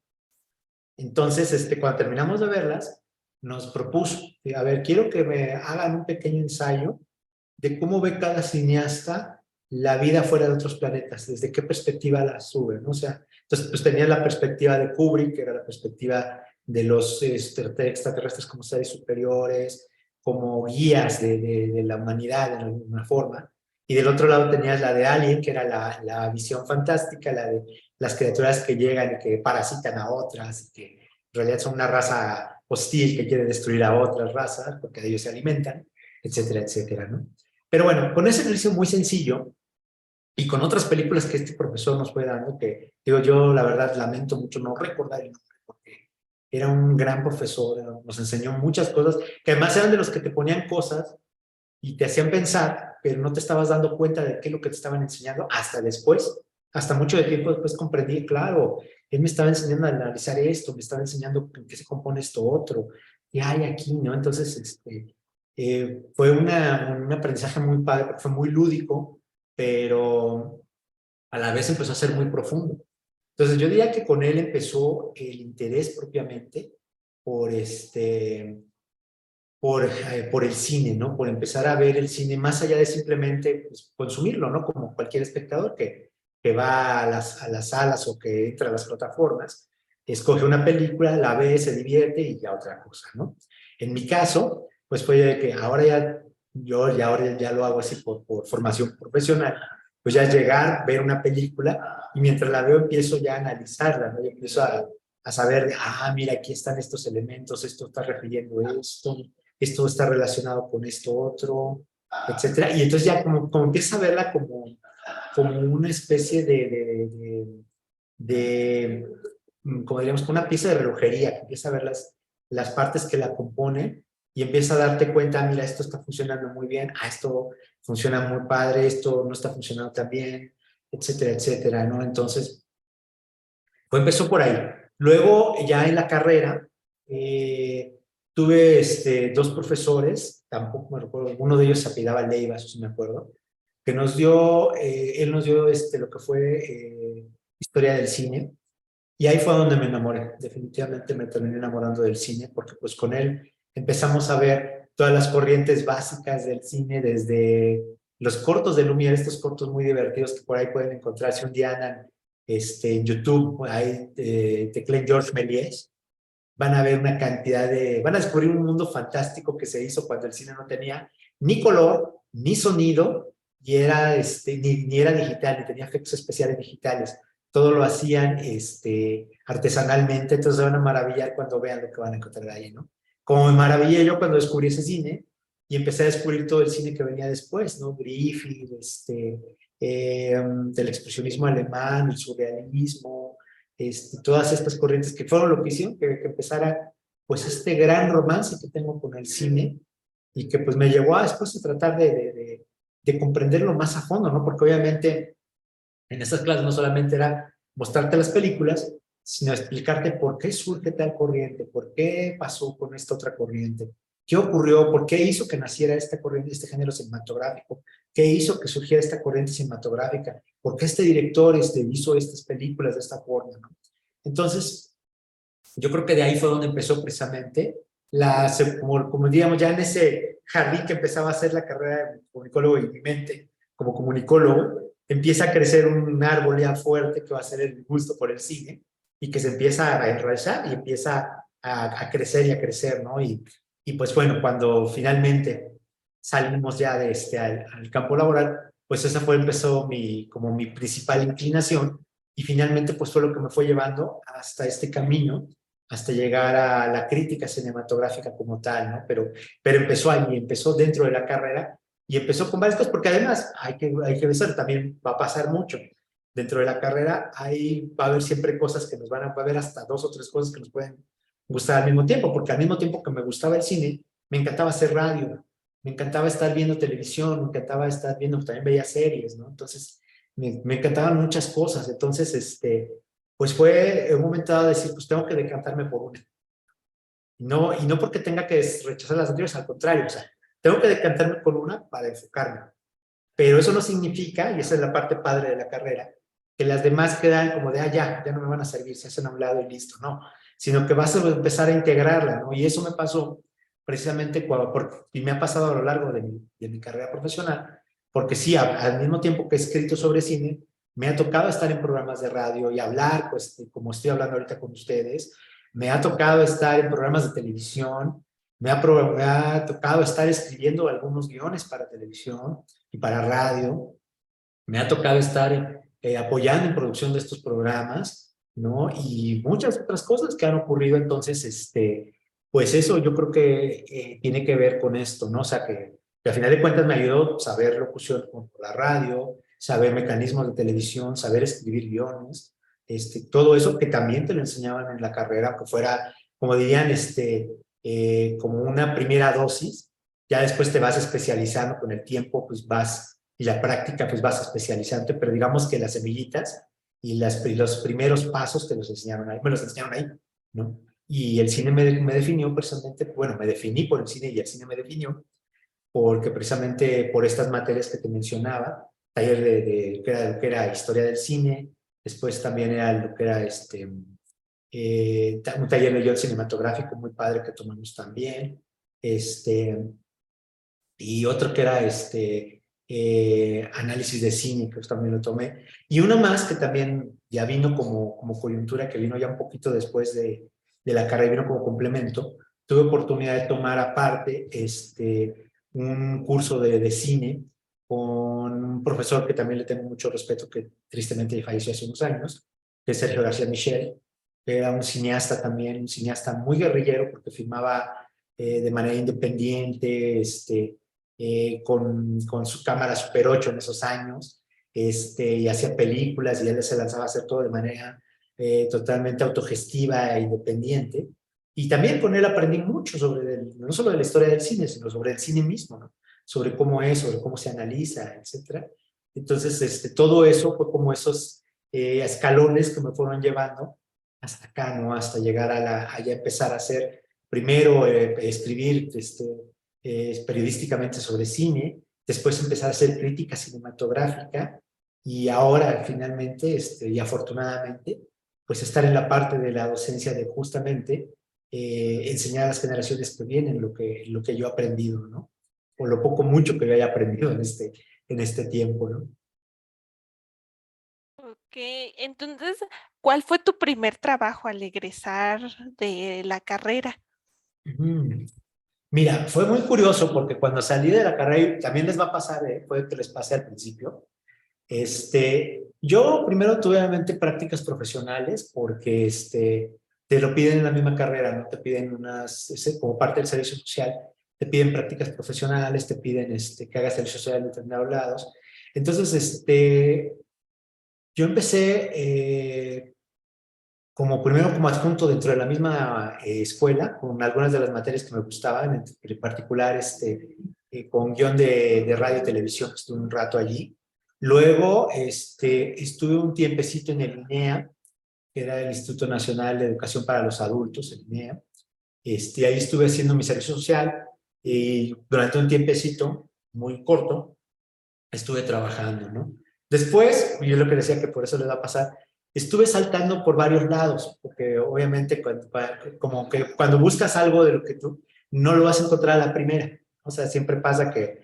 Entonces, cuando terminamos de verlas, nos propuso, a ver, quiero que me hagan un pequeño ensayo de cómo ve cada cineasta la vida fuera de otros planetas, desde qué perspectiva la sube, ¿no? O sea, entonces, pues tenía la perspectiva de Kubrick, que era la perspectiva de los extraterrestres como seres superiores, como guías de la humanidad de alguna forma, y del otro lado tenías la de Alien, que era la visión fantástica, la de las criaturas que llegan y que parasitan a otras, y que en realidad son una raza hostil que quiere destruir a otras razas porque de ellos se alimentan, etcétera, etcétera, ¿no? Pero bueno, con ese ejercicio muy sencillo y con otras películas que este profesor nos fue dando, que digo yo, la verdad, lamento mucho no recordar el nombre, porque era un gran profesor, nos enseñó muchas cosas, que además eran de los que te ponían cosas y te hacían pensar, pero no te estabas dando cuenta de qué es lo que te estaban enseñando hasta después, hasta mucho de tiempo después comprendí, claro, él me estaba enseñando a analizar esto, me estaba enseñando en qué se compone esto otro, y hay aquí, ¿no? Entonces, fue un aprendizaje muy padre, porque fue muy lúdico, pero a la vez empezó a ser muy profundo. Entonces, yo diría que con él empezó el interés propiamente por por el cine, ¿no? Por empezar a ver el cine más allá de simplemente pues, consumirlo, ¿no? Como cualquier espectador que va a las salas o que entra a las plataformas, escoge una película, la ve, se divierte y ya otra cosa, ¿no? En mi caso, pues fue de que ahora ya, ahora ya lo hago así por formación profesional, pues ya es llegar, ver una película y mientras la veo empiezo ya a analizarla, ¿no? Yo empiezo a saber, mira, aquí están estos elementos, esto está refiriendo esto está relacionado con esto otro, etcétera. Y entonces ya como empieza a verla como una especie de, como diríamos, una pieza de relojería, que empieza a ver las partes que la componen y empieza a darte cuenta, mira, esto está funcionando muy bien, esto funciona muy padre, esto no está funcionando tan bien, etcétera, etcétera, ¿no? Entonces, pues empezó por ahí. Luego, ya en la carrera, tuve dos profesores, tampoco me recuerdo, uno de ellos se apellidaba Leiva, eso sí me acuerdo, que nos dio, él nos dio lo que fue historia del cine, y ahí fue donde me enamoré, definitivamente me terminé enamorando del cine, porque pues con él empezamos a ver todas las corrientes básicas del cine, desde los cortos de Lumière, estos cortos muy divertidos que por ahí pueden encontrarse un día andan en YouTube, ahí tecleen Georges Méliès, van a ver una cantidad van a descubrir un mundo fantástico que se hizo cuando el cine no tenía ni color, ni sonido, y era, ni era digital, ni tenía efectos especiales digitales. Todo lo hacían artesanalmente, entonces se van a maravillar cuando vean lo que van a encontrar ahí, ¿no? Como me maravillé yo cuando descubrí ese cine y empecé a descubrir todo el cine que venía después, ¿no? Griffith, del expresionismo alemán, el surrealismo, todas estas corrientes que fueron lo que hicieron que empezara pues este gran romance que tengo con el cine y que pues me llevó a después a tratar de comprenderlo más a fondo, ¿no? Porque obviamente en estas clases no solamente era mostrarte las películas, sino explicarte por qué surge tal corriente, por qué pasó con esta otra corriente, qué ocurrió, por qué hizo que naciera esta corriente, este género cinematográfico, qué hizo que surgiera esta corriente cinematográfica, por qué este director hizo estas películas de esta forma, ¿no? Entonces, yo creo que de ahí fue donde empezó precisamente como digamos, ya en ese jardín que empezaba a hacer la carrera de comunicólogo en mi mente, como comunicólogo, empieza a crecer un árbol ya fuerte que va a ser el gusto por el cine y que se empieza a enraizar y empieza a crecer y a crecer, ¿no? Y pues bueno, cuando finalmente salimos ya de al campo laboral, pues esa empezó como mi principal inclinación y finalmente pues fue lo que me fue llevando hasta este camino, hasta llegar a la crítica cinematográfica como tal, ¿no? Pero empezó ahí, empezó dentro de la carrera y empezó con varias cosas, porque además hay que ver, también va a pasar mucho. Dentro de la carrera va a haber siempre cosas que va a haber hasta dos o tres cosas que nos pueden gustar al mismo tiempo, porque al mismo tiempo que me gustaba el cine, me encantaba hacer radio. me encantaba estar viendo televisión, me encantaba estar viendo, también veía series, ¿no? Entonces, me encantaban muchas cosas. Entonces, pues fue un momento dado de decir, pues tengo que decantarme por una. No, y no porque tenga que rechazar las anteriores, al contrario, o sea, tengo que decantarme por una para enfocarme. Pero eso no significa, y esa es la parte padre de la carrera, que las demás quedan como de, ya no me van a servir, se hacen a un lado y listo, no. Sino que vas a empezar a integrarla, ¿no? Y eso me pasó precisamente y me ha pasado a lo largo de mi carrera profesional, porque sí, al mismo tiempo que he escrito sobre cine, me ha tocado estar en programas de radio y hablar, pues, como estoy hablando ahorita con ustedes, me ha tocado estar en programas de televisión, me ha tocado estar escribiendo algunos guiones para televisión y para radio. Me ha tocado estar apoyando en producción de estos programas, ¿no? Y muchas otras cosas que han ocurrido. Entonces, pues eso yo creo que tiene que ver con esto, ¿no? O sea, que a final de cuentas me ayudó saber locución por la radio, saber mecanismos de televisión, saber escribir guiones, todo eso que también te lo enseñaban en la carrera, aunque fuera, como dirían, como una primera dosis. Ya después te vas especializando con el tiempo, pues vas, y la práctica, pues vas especializando, pero digamos que las semillitas y los primeros pasos te los enseñaron ahí, me los enseñaron ahí, ¿no? Y el cine me definió personalmente, bueno, me definí por el cine y el cine me definió, porque precisamente por estas materias que te mencionaba, taller que era historia del cine, después también era lo que era un taller de guión cinematográfico muy padre que tomamos también, y otro que era análisis de cine, que también lo tomé, y uno más que también ya vino como coyuntura, que vino ya un poquito después de la carrera, vino como complemento. Tuve oportunidad de tomar aparte un curso de cine con un profesor que también le tengo mucho respeto, que tristemente falleció hace unos años, que es Sergio García Michel, que era un cineasta también, un cineasta muy guerrillero, porque filmaba de manera independiente, con su cámara Super 8 en esos años, y hacía películas y él se lanzaba a hacer todo de manera totalmente autogestiva e independiente. Y también con él aprendí mucho no solo de la historia del cine, sino sobre el cine mismo, ¿no? Sobre cómo es, sobre cómo se analiza, etcétera. Entonces, todo eso fue como esos escalones que me fueron llevando hasta acá, ¿no? Hasta llegar a ya empezar a hacer, primero escribir periodísticamente sobre cine, después empezar a hacer crítica cinematográfica y ahora finalmente, y afortunadamente, pues estar en la parte de la docencia de justamente enseñar a las generaciones que vienen lo que yo he aprendido, ¿no? O lo poco mucho que yo haya aprendido en este tiempo, ¿no? Ok, entonces, ¿cuál fue tu primer trabajo al egresar de la carrera? Mm. Mira, fue muy curioso porque cuando salí de la carrera, y también les va a pasar, puede que les pase al principio, yo primero tuve obviamente prácticas profesionales porque te lo piden en la misma carrera, ¿no? Te piden como parte del servicio social, te piden prácticas profesionales, te piden que hagas servicio social en determinados lados. Entonces, yo empecé como primero como adjunto dentro de la misma escuela, con algunas de las materias que me gustaban, en particular con guión de radio y televisión, estuve un rato allí. Luego estuve un tiempecito en el INEA, que era el Instituto Nacional de Educación para los Adultos, el INEA. Ahí estuve haciendo mi servicio social y durante un tiempecito muy corto estuve trabajando, ¿no? Después, yo lo que decía que por eso les va a pasar, estuve saltando por varios lados, porque obviamente como que cuando buscas algo de lo que tú no lo vas a encontrar a la primera. O sea, siempre pasa que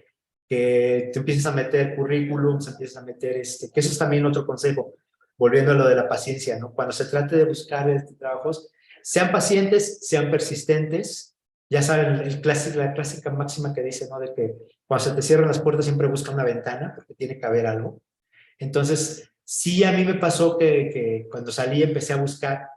te empiezas a meter currículums, empiezas a meter que eso es también otro consejo, volviendo a lo de la paciencia, ¿no? Cuando se trate de buscar trabajos, sean pacientes, sean persistentes. Ya saben, la clásica máxima que dice, ¿no? De que cuando se te cierran las puertas siempre busca una ventana, porque tiene que haber algo. Entonces, sí, a mí me pasó que cuando salí empecé a buscar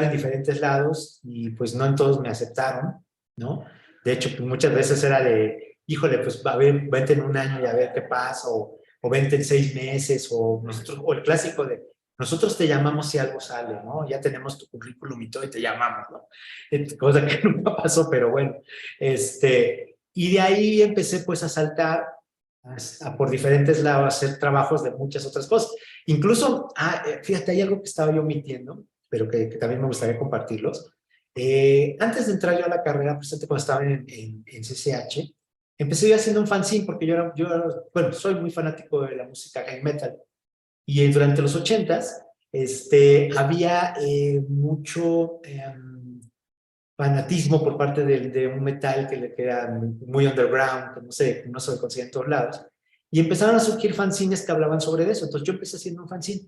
en diferentes lados y pues no en todos me aceptaron, ¿no? De hecho, pues, muchas veces era de, híjole, pues a ver, vente en un año y a ver qué pasa, o vente en 6 meses, o el clásico de, nosotros te llamamos si algo sale, ¿no? Ya tenemos tu currículum y todo y te llamamos, ¿no? Cosa que nunca pasó, pero bueno, Y de ahí empecé pues a saltar por diferentes lados, a hacer trabajos de muchas otras cosas. Incluso, fíjate, hay algo que estaba yo omitiendo, pero que también me gustaría compartirlos. Antes de entrar yo a la carrera, presente cuando estaba en CCH, empecé yo haciendo un fanzine porque bueno, soy muy fanático de la música heavy metal. Y durante los ochentas, había mucho fanatismo por parte de un metal que le queda muy underground, que no se consigue en todos lados. Y empezaron a surgir fanzines que hablaban sobre eso. Entonces yo empecé haciendo un fanzine.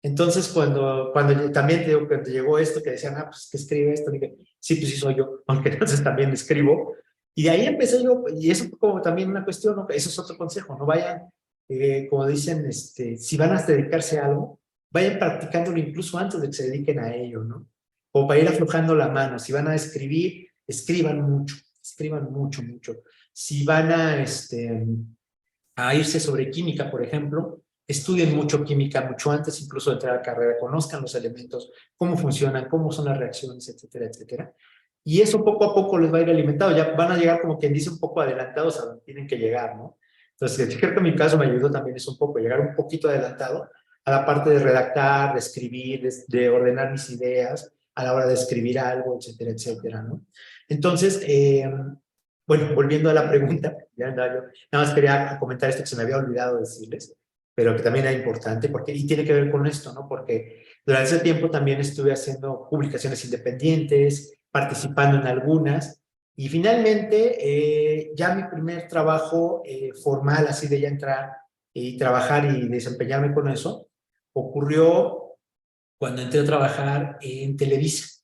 Entonces cuando también te digo, cuando llegó esto, que decían, pues, ¿qué escribe esto? Dije, sí, pues sí soy yo, aunque entonces también escribo. Y de ahí empecé yo, y eso fue como también una cuestión, ¿no? Eso es otro consejo, no vayan, como dicen, si van a dedicarse a algo, vayan practicándolo incluso antes de que se dediquen a ello, ¿no? O para ir aflojando la mano. Si van a escribir, escriban mucho, mucho. Si van a irse sobre química, por ejemplo, estudien mucho química, mucho antes incluso de entrar a la carrera, conozcan los elementos, cómo funcionan, cómo son las reacciones, etcétera, etcétera. Y eso poco a poco les va a ir alimentado, ya van a llegar como quien dice un poco adelantados a donde tienen que llegar, ¿no? Entonces, yo creo que en mi caso me ayudó también eso un poco, llegar un poquito adelantado a la parte de redactar, de escribir, de ordenar mis ideas a la hora de escribir algo, etcétera, etcétera, ¿no? Entonces, bueno, volviendo a la pregunta, ya andaba yo, nada más quería comentar esto que se me había olvidado decirles, pero que también era importante, y tiene que ver con esto, ¿no? Porque durante ese tiempo también estuve haciendo publicaciones independientes, participando en algunas, y finalmente ya mi primer trabajo formal, así de ya entrar y trabajar y desempeñarme con eso, ocurrió cuando entré a trabajar en Televisa.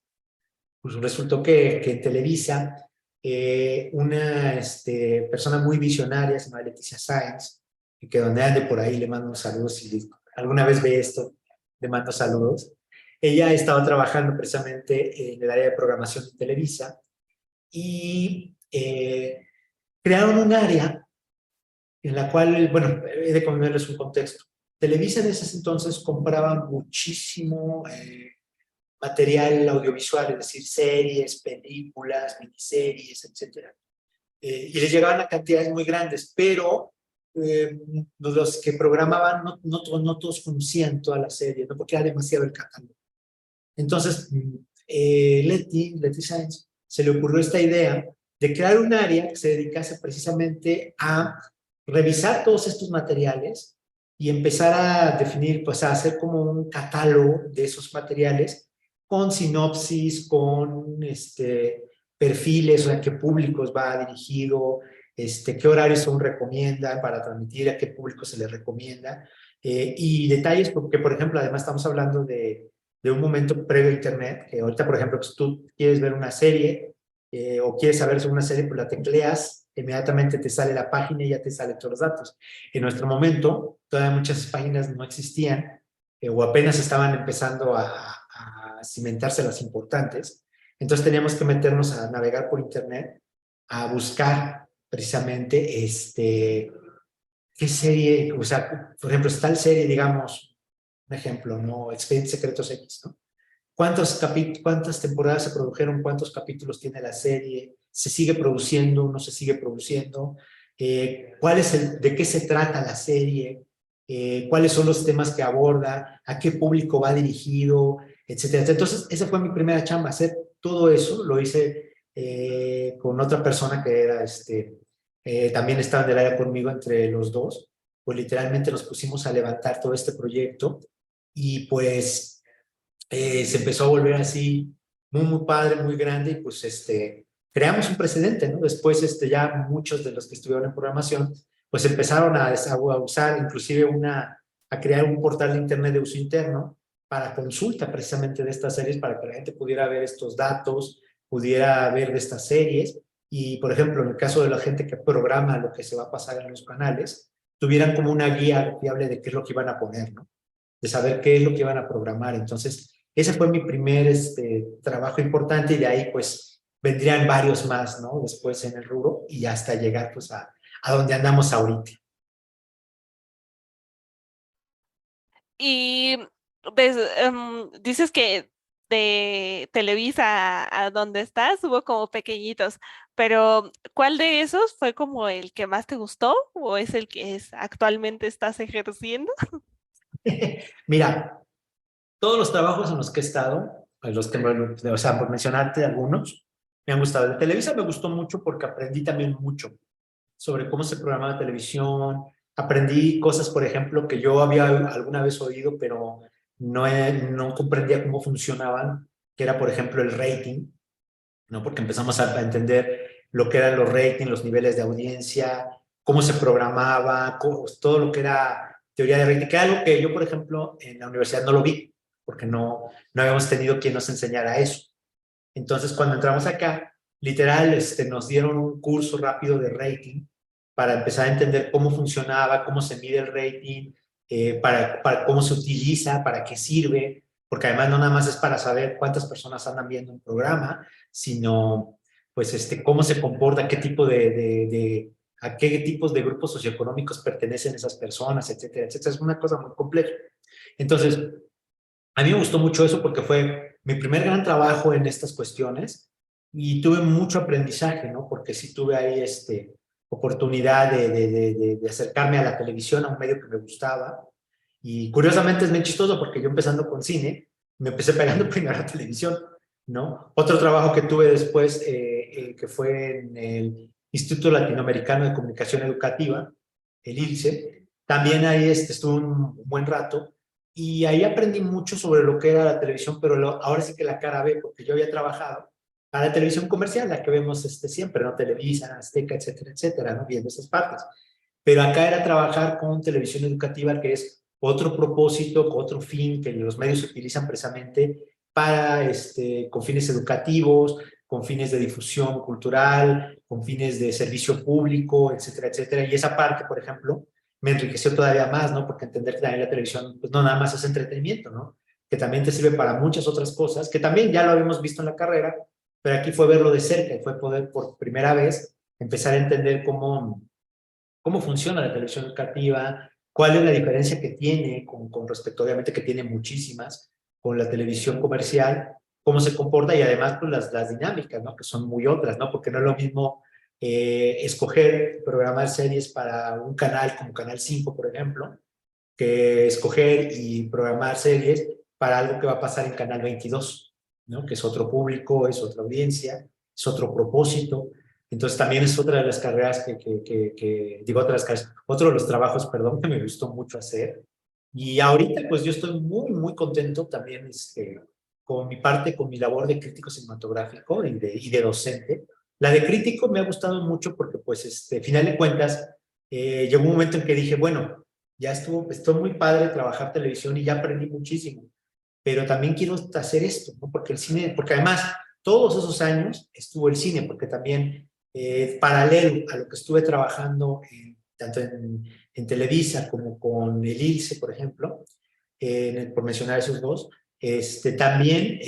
Pues resultó que en Televisa una persona muy visionaria, se llama Leticia Sáenz, y que donde ande por ahí le mando unos saludos, si alguna vez ve esto, le mando saludos. Ella estaba trabajando precisamente en el área de programación de Televisa y crearon un área en la cual, bueno, he de ponerles un contexto. Televisa en ese entonces compraba muchísimo material audiovisual, es decir, series, películas, miniseries, etcétera. Y les llegaban a cantidades muy grandes, pero los que programaban no todos conocían toda la serie, ¿no? Porque era demasiado el catálogo. Entonces, Leti Sáenz, se le ocurrió esta idea de crear un área que se dedicase precisamente a revisar todos estos materiales y empezar a definir, pues a hacer como un catálogo de esos materiales con sinopsis, con perfiles, o sea, qué públicos va dirigido, qué horarios aún recomiendan para transmitir, a qué público se les recomienda, y detalles, porque por ejemplo, además estamos hablando de un momento previo a Internet, que ahorita, por ejemplo, pues tú quieres ver una serie o quieres saber sobre una serie, pues la tecleas, inmediatamente te sale la página y ya te salen todos los datos. En nuestro momento, todavía muchas páginas no existían o apenas estaban empezando a cimentarse las importantes. Entonces teníamos que meternos a navegar por Internet, a buscar precisamente qué serie, o sea, por ejemplo, está tal serie, digamos, un ejemplo, ¿no? Expedientes Secretos X, ¿no? ¿Cuántas temporadas se produjeron? ¿Cuántos capítulos tiene la serie? ¿Se sigue produciendo? ¿No se sigue produciendo? ¿De qué se trata la serie? ¿Cuáles son los temas que aborda? ¿A qué público va dirigido? Etcétera. Entonces, esa fue mi primera chamba, hacer todo eso. Lo hice con otra persona que era, también estaba en el área conmigo entre los dos. Pues literalmente nos pusimos a levantar todo este proyecto y pues se empezó a volver así muy, muy padre, muy grande y pues creamos un precedente, ¿no? Después ya muchos de los que estuvieron en programación pues empezaron a usar inclusive a crear un portal de internet de uso interno para consulta precisamente de estas series para que la gente pudiera ver estos datos, pudiera ver de estas series y por ejemplo en el caso de la gente que programa lo que se va a pasar en los canales, tuvieran como una guía fiable de qué es lo que iban a poner, ¿no? De saber qué es lo que iban a programar. Entonces, ese fue mi primer trabajo importante y de ahí pues vendrían varios más, ¿no? Después en el rubro y hasta llegar pues a donde andamos ahorita. Y dices que de Televisa a donde estás hubo como pequeñitos, pero ¿cuál de esos fue como el que más te gustó o es el que actualmente estás ejerciendo? Mira, todos los trabajos en los que he estado, en los que, o sea, por mencionarte algunos, me han gustado. De Televisa me gustó mucho porque aprendí también mucho sobre cómo se programa la televisión. Aprendí cosas, por ejemplo, que yo había alguna vez oído, pero no comprendía cómo funcionaban, que era, por ejemplo, el rating, ¿no? Porque empezamos a entender lo que eran los ratings, los niveles de audiencia, cómo se programaba, todo lo que era teoría de rating, que era algo que yo, por ejemplo, en la universidad no lo vi, porque no habíamos tenido quien nos enseñara eso. Entonces, cuando entramos acá, literal, nos dieron un curso rápido de rating para empezar a entender cómo funcionaba, cómo se mide el rating, para cómo se utiliza, para qué sirve, porque además no nada más es para saber cuántas personas andan viendo un programa, sino pues cómo se comporta, qué tipo a qué tipos de grupos socioeconómicos pertenecen esas personas, etcétera, etcétera. Es una cosa muy compleja. Entonces, a mí me gustó mucho eso porque fue mi primer gran trabajo en estas cuestiones y tuve mucho aprendizaje, ¿no? Porque sí tuve ahí oportunidad de acercarme a la televisión, a un medio que me gustaba. Y curiosamente es bien chistoso porque yo empezando con cine, me empecé pegando primero a televisión, ¿no? Otro trabajo que tuve después, que fue en el Instituto Latinoamericano de Comunicación Educativa, el ILCE, también ahí estuve un buen rato y ahí aprendí mucho sobre lo que era la televisión, pero ahora sí que la cara B, porque yo había trabajado para la televisión comercial, la que vemos siempre, ¿no? Televisa, Azteca, etcétera, etcétera, ¿no? Viendo esas partes. Pero acá era trabajar con televisión educativa, que es otro propósito, otro fin que los medios utilizan precisamente para, con fines educativos, con fines de difusión cultural, con fines de servicio público, etcétera, etcétera. Y esa parte, por ejemplo, me enriqueció todavía más, ¿no? Porque entender que también la televisión, pues no nada más es entretenimiento, ¿no? Que también te sirve para muchas otras cosas, que también ya lo habíamos visto en la carrera, pero aquí fue verlo de cerca y fue poder por primera vez empezar a entender cómo funciona la televisión educativa, cuál es la diferencia que tiene con respecto, obviamente, que tiene muchísimas, con la televisión comercial, cómo se comporta y además pues, las dinámicas, ¿no? Que son muy otras, ¿no? Porque no es lo mismo escoger, programar series para un canal como Canal 5, por ejemplo, que escoger y programar series para algo que va a pasar en Canal 22, ¿no? Que es otro público, es otra audiencia, es otro propósito. Entonces también es otra de las carreras digo, otro de los trabajos, perdón, que me gustó mucho hacer. Y ahorita pues yo estoy muy, muy contento también con mi parte, con mi labor de crítico cinematográfico y de docente. La de crítico me ha gustado mucho porque pues, final de cuentas, llegó un momento en que dije, bueno, ya estuvo muy padre trabajar televisión y ya aprendí muchísimo, pero también quiero hacer esto, ¿no? Porque el cine, porque además todos esos años estuvo el cine, porque también paralelo a lo que estuve trabajando tanto en Televisa como con el ILSE, por ejemplo, por mencionar esos dos, también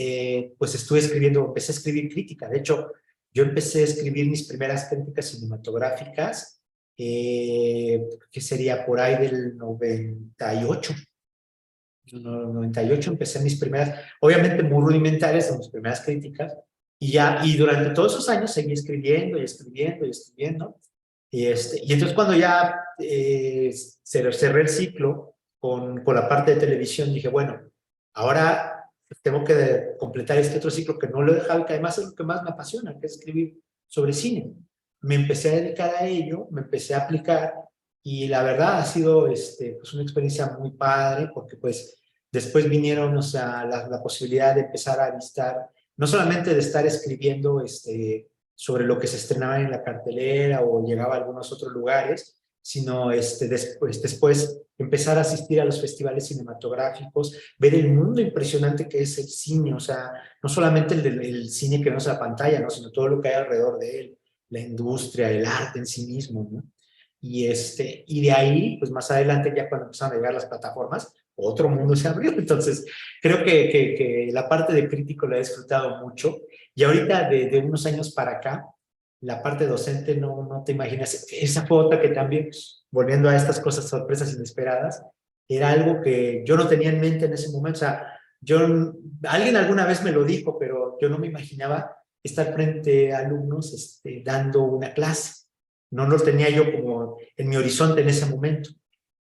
pues estuve escribiendo, empecé a escribir crítica. De hecho, yo empecé a escribir mis primeras críticas cinematográficas, que sería por ahí del 98. En el 98 empecé mis primeras, obviamente muy rudimentarias, en mis primeras críticas, y durante todos esos años seguí escribiendo y escribiendo y escribiendo. Y entonces cuando ya cerré el ciclo con la parte de televisión, dije, bueno, ahora tengo que completar este otro ciclo que no lo he dejado y que además es lo que más me apasiona, que es escribir sobre cine. Me empecé a dedicar a ello, me empecé a aplicar y la verdad ha sido pues una experiencia muy padre porque pues después vinieron, o sea, la posibilidad de empezar a listar, no solamente de estar escribiendo sobre lo que se estrenaba en la cartelera o llegaba a algunos otros lugares, sino después empezar a asistir a los festivales cinematográficos, ver el mundo impresionante que es el cine, o sea, no solamente el cine que vemos en la pantalla, ¿no? Sino todo lo que hay alrededor de él, la industria, el arte en sí mismo, ¿no? Y de ahí, pues más adelante, ya cuando empezaron a llegar las plataformas, otro mundo se abrió. Entonces, creo que la parte de crítico la he disfrutado mucho. Y ahorita, de unos años para acá, la parte docente no te imaginas. Esa fue otra que también, volviendo a estas cosas, sorpresas inesperadas, era algo que yo no tenía en mente en ese momento. O sea, Yo, alguien alguna vez me lo dijo, pero yo no me imaginaba estar frente a alumnos dando una clase. No lo tenía yo como en mi horizonte en ese momento,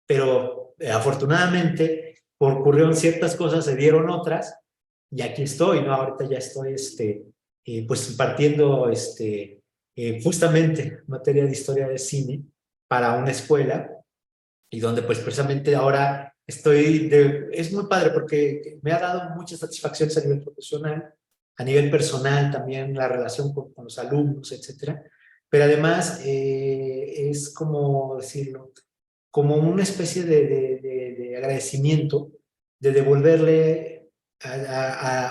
pero afortunadamente ocurrieron ciertas cosas, se dieron otras, y aquí estoy, ¿no? Ahorita ya estoy, pues impartiendo, justamente materia de historia de cine para una escuela, y donde pues precisamente ahora es muy padre porque me ha dado muchas satisfacciones a nivel profesional, a nivel personal también la relación con los alumnos, etcétera, pero además es como decirlo, como una especie de agradecimiento, de devolverle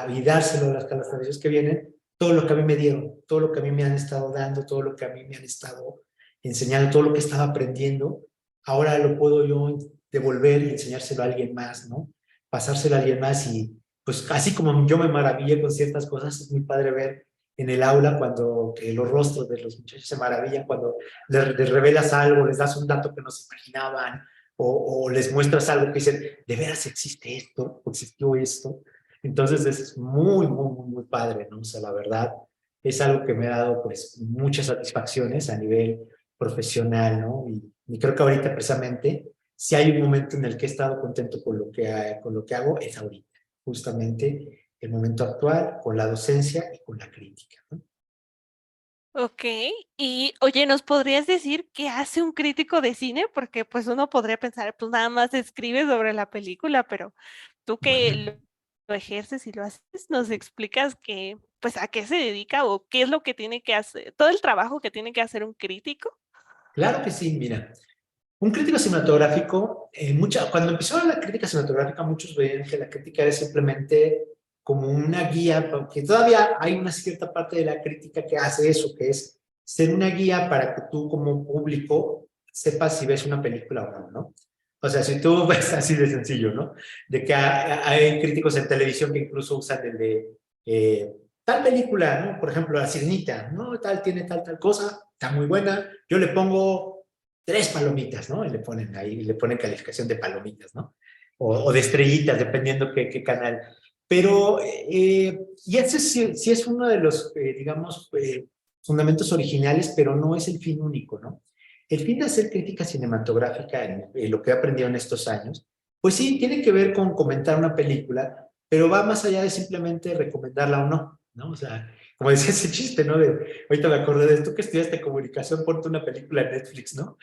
y dárselo a las generaciones que vienen, todo lo que a mí me dieron, todo lo que a mí me han estado dando, todo lo que a mí me han estado enseñando, todo lo que estaba aprendiendo, ahora lo puedo yo devolver y enseñárselo a alguien más, ¿no? Pasárselo a alguien más y pues así como yo me maravillé con ciertas cosas, es muy padre ver en el aula cuando los rostros de los muchachos se maravillan, cuando les revelas algo, les das un dato que no se imaginaban, o les muestras algo que dicen, ¿de veras existe esto? ¿O existió esto? Entonces es muy, muy, muy, muy padre, ¿no? O sea, la verdad, es algo que me ha dado pues muchas satisfacciones a nivel profesional, ¿no? Y creo que ahorita precisamente, si hay un momento en el que he estado contento con lo que hago, es ahorita, justamente el momento actual, con la docencia y con la crítica, ¿no? Okey. Y, oye, ¿nos podrías decir qué hace un crítico de cine? Porque, pues, uno podría pensar, pues, nada más escribe sobre la película, pero tú que Bueno, lo ejerces y lo haces, ¿nos explicas qué, pues, a qué se dedica o qué es lo que tiene que hacer todo el trabajo que tiene que hacer un crítico? claro que sí, mira. Un crítico cinematográfico, cuando empezó la crítica cinematográfica, muchos veían que la crítica era simplemente como una guía, porque todavía hay una cierta parte de la crítica que hace eso, que es ser una guía para que tú como público sepas si ves una película o no, ¿no? O sea, si tú ves así de sencillo, ¿no? De que hay críticos en televisión que incluso usan el de tal película, ¿no? Por ejemplo, La Sirenita, ¿no? Tal, tiene tal, tal cosa, está muy buena, yo le pongo 3 palomitas, ¿no? Y le ponen ahí, le ponen calificación de palomitas, ¿no? O de estrellitas, dependiendo qué canal. Pero, y ese sí es uno de los, digamos, fundamentos originales, pero no es el fin único, ¿no? El fin de hacer crítica cinematográfica, en lo que he aprendido en estos años, pues sí, tiene que ver con comentar una película, pero va más allá de simplemente recomendarla o no, ¿no? O sea, como decía ese chiste, ¿no? Ahorita me acordé de esto que estudiaste comunicación, ponte una película en Netflix, ¿no?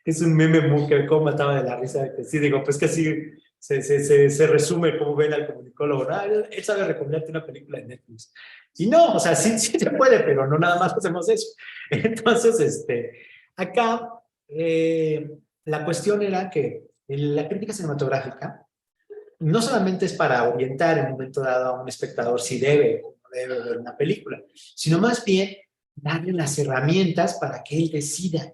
Es un meme muy que cómo mataba de la risa de que sí, digo, pues que así se resume cómo ven al comunicólogo, ¿no? Él sabe recomendarte una película en Netflix. Y no, o sea, sí, sí se puede, pero no nada más hacemos eso. Entonces, acá la cuestión era que la crítica cinematográfica no solamente es para orientar en un momento dado a un espectador si debe o no debe ver una película, sino más bien darle las herramientas para que él decida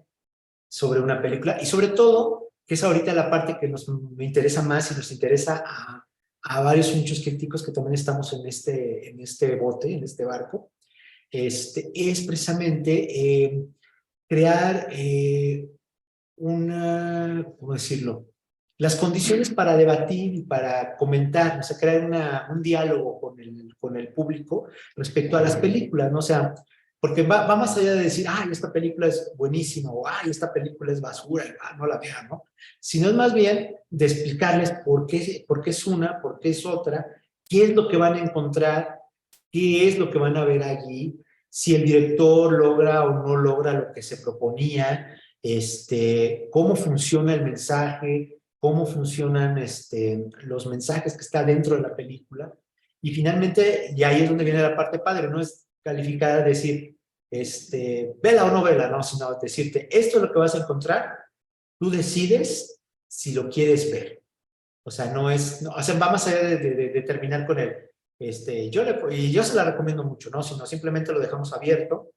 sobre una película y sobre todo, que es ahorita la parte que me interesa más y nos interesa a varios muchos críticos que también estamos en este bote, en este barco, es precisamente crear ¿cómo decirlo? Las condiciones para debatir y para comentar, o sea, crear un diálogo con el público respecto a las películas, ¿no? O sea, porque va más allá de decir, ay, esta película es buenísima, o ay, esta película es basura, no la vean, ¿no? Sino es más bien de explicarles por qué es una, por qué es otra, qué es lo que van a encontrar, qué es lo que van a ver allí, si el director logra o no logra lo que se proponía, cómo funciona el mensaje, cómo funcionan los mensajes que está dentro de la película. Y finalmente, y ahí es donde viene la parte padre, no es calificar, decir, vela o no vela, no, sino decirte, esto es lo que vas a encontrar, tú decides si lo quieres ver. O sea, no es, no, o sea, va más allá de terminar con él. Y yo se la recomiendo mucho, ¿no? Sino simplemente lo dejamos abierto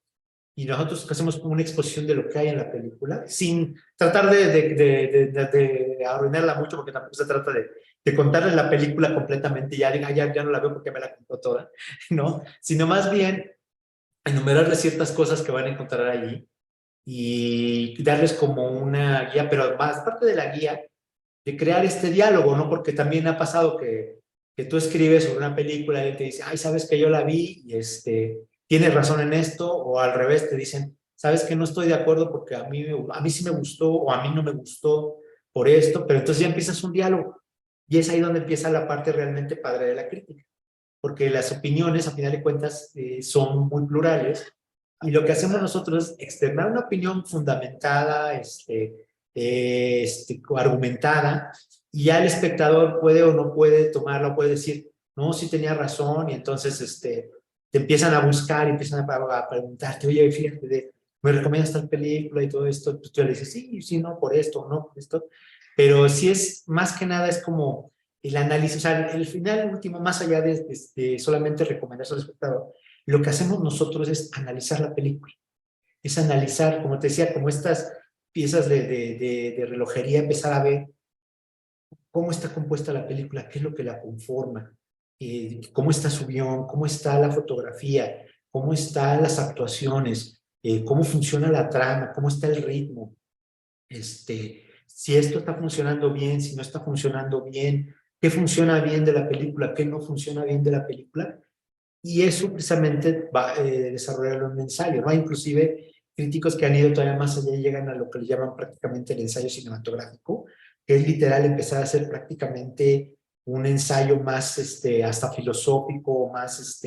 y nosotros hacemos como una exposición de lo que hay en la película, sin tratar de arruinarla mucho, porque tampoco se trata de contarle la película completamente, ya no la veo porque me la contó toda, ¿no? Sino más bien enumerarles ciertas cosas que van a encontrar allí y darles como una guía, pero más parte de la guía de crear este diálogo, ¿no? Porque también ha pasado que tú escribes sobre una película y él te dice, ay, sabes que yo la vi y tienes razón en esto, o al revés te dicen, sabes que no estoy de acuerdo porque a mí sí me gustó o a mí no me gustó por esto, pero entonces ya empiezas un diálogo y es ahí donde empieza la parte realmente padre de la crítica, porque las opiniones, a final de cuentas, son muy plurales y lo que hacemos nosotros es externar una opinión fundamentada, argumentada, y ya el espectador puede o no puede tomarla, o puede decir, no, sí tenía razón, y entonces te empiezan a buscar y empiezan a preguntarte, oye, fíjate, me recomiendas tal película y todo esto, pues tú le dices, sí, sí, no, por esto, no, por esto, pero sí es, más que nada, es como el análisis, o sea, el final último, más allá de solamente recomendar al espectador, lo que hacemos nosotros es analizar la película, es analizar, como te decía, como estas piezas de relojería, empezar a ver cómo está compuesta la película, qué es lo que la conforma, cómo está su guión, cómo está la fotografía, cómo están las actuaciones, cómo funciona la trama, cómo está el ritmo, si esto está funcionando bien, si no está funcionando bien, qué funciona bien de la película, qué no funciona bien de la película, y eso precisamente va a desarrollarlo en un ensayo, ¿no? Hay inclusive críticos que han ido todavía más allá y llegan a lo que le llaman prácticamente el ensayo cinematográfico, que es literal empezar a hacer prácticamente un ensayo más hasta filosófico, más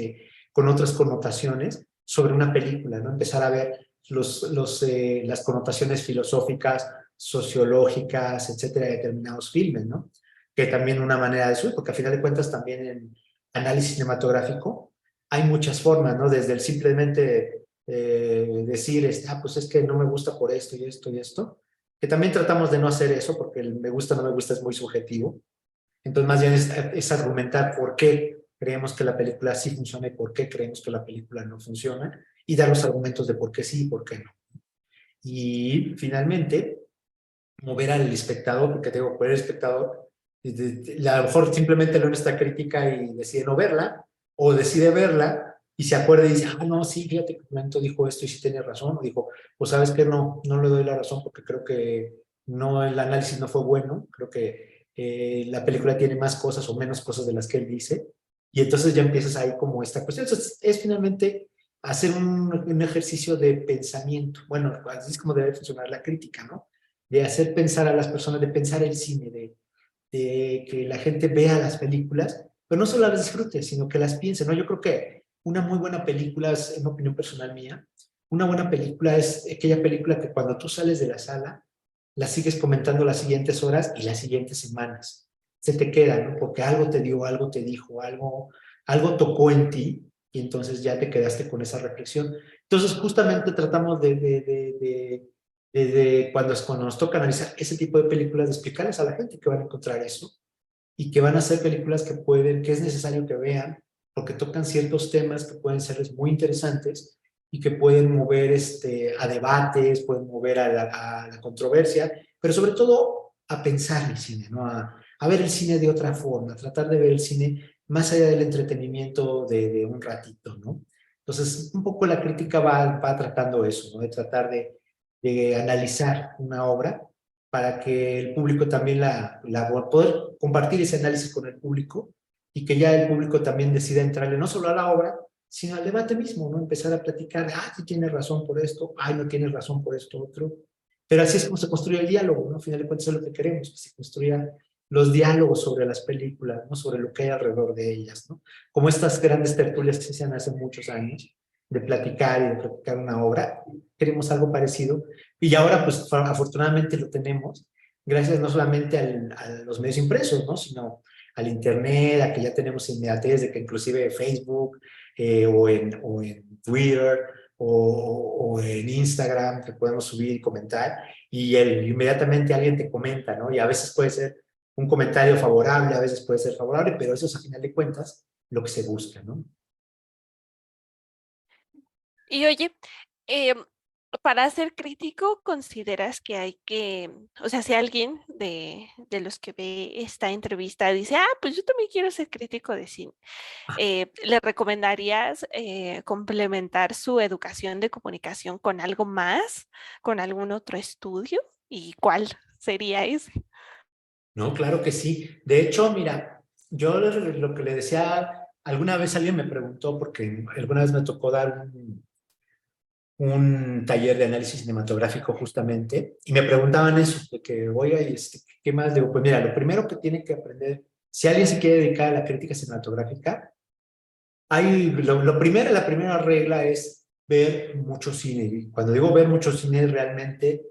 con otras connotaciones sobre una película, ¿no? Empezar a ver las connotaciones filosóficas, sociológicas, etcétera, de determinados filmes, ¿no? Que también una manera de eso, porque a final de cuentas también en análisis cinematográfico hay muchas formas, ¿no? Desde el simplemente decir, pues es que no me gusta por esto y esto y esto, que también tratamos de no hacer eso, porque el me gusta, no me gusta es muy subjetivo. Entonces, más bien es argumentar por qué creemos que la película sí funciona y por qué creemos que la película no funciona, y dar los argumentos de por qué sí y por qué no. Y finalmente, mover al espectador, porque tengo que poner al espectador, a lo mejor simplemente lee nuestra crítica y decide no verla, o decide verla y se acuerda y dice, no, sí, fíjate que el momento dijo esto y sí tenía razón, o dijo, pues sabes que no le doy la razón porque creo que no, el análisis no fue bueno, creo que la película tiene más cosas o menos cosas de las que él dice, y entonces ya empiezas ahí como esta cuestión. Entonces es finalmente hacer un ejercicio de pensamiento, bueno, así es como debe funcionar la crítica, ¿no? De hacer pensar a las personas, de pensar el cine, de que la gente vea las películas, pero no solo las disfrute, sino que las piense, ¿no? Yo creo que una muy buena película, es en opinión personal mía, una buena película es aquella película que cuando tú sales de la sala, la sigues comentando las siguientes horas y las siguientes semanas. Se te queda, ¿no? Porque algo te dio, algo te dijo, algo tocó en ti y entonces ya te quedaste con esa reflexión. Entonces, justamente tratamos de cuando nos toca analizar ese tipo de películas, de explicarles a la gente que van a encontrar eso y que van a ser películas que es necesario que vean, porque tocan ciertos temas que pueden serles muy interesantes y que pueden mover a debates, pueden mover a la controversia, pero sobre todo a pensar el cine, ¿no? A ver el cine de otra forma, a tratar de ver el cine más allá del entretenimiento de un ratito, ¿no? Entonces, un poco la crítica va tratando eso, ¿no? De tratar de analizar una obra para que el público también poder compartir ese análisis con el público y que ya el público también decida entrarle no solo a la obra, sino al debate mismo, ¿no? Empezar a platicar, sí tienes razón por esto, no tienes razón por esto otro. Pero así es como se construye el diálogo, ¿no? Al final de cuentas es lo que queremos, que se construyan los diálogos sobre las películas, ¿no? Sobre lo que hay alrededor de ellas, ¿no? Como estas grandes tertulias que se hacían hace muchos años, de platicar y de platicar una obra, queremos algo parecido, y ahora, pues, afortunadamente lo tenemos, gracias no solamente a los medios impresos, ¿no? Sino al Internet, a que ya tenemos inmediatez de que inclusive Facebook o en Twitter o en Instagram que podemos subir y comentar, y inmediatamente alguien te comenta, ¿no? Y a veces puede ser un comentario favorable, a veces puede ser favorable, pero eso es a final de cuentas lo que se busca, ¿no? Y oye, em, para ser crítico, ¿consideras que hay que, o sea, si alguien de los que ve esta entrevista dice, pues yo también quiero ser crítico de cine, ¿le recomendarías complementar su educación de comunicación con algo más, con algún otro estudio? ¿Y cuál sería ese? No, claro que sí. De hecho, mira, yo lo que le decía, alguna vez alguien me preguntó, porque alguna vez me tocó dar un taller de análisis cinematográfico justamente, y me preguntaban eso, de que, oye, ¿qué más? Digo, pues mira, lo primero que tiene que aprender, si alguien se quiere dedicar a la crítica cinematográfica, la primera regla es ver mucho cine. Y cuando digo ver mucho cine, es realmente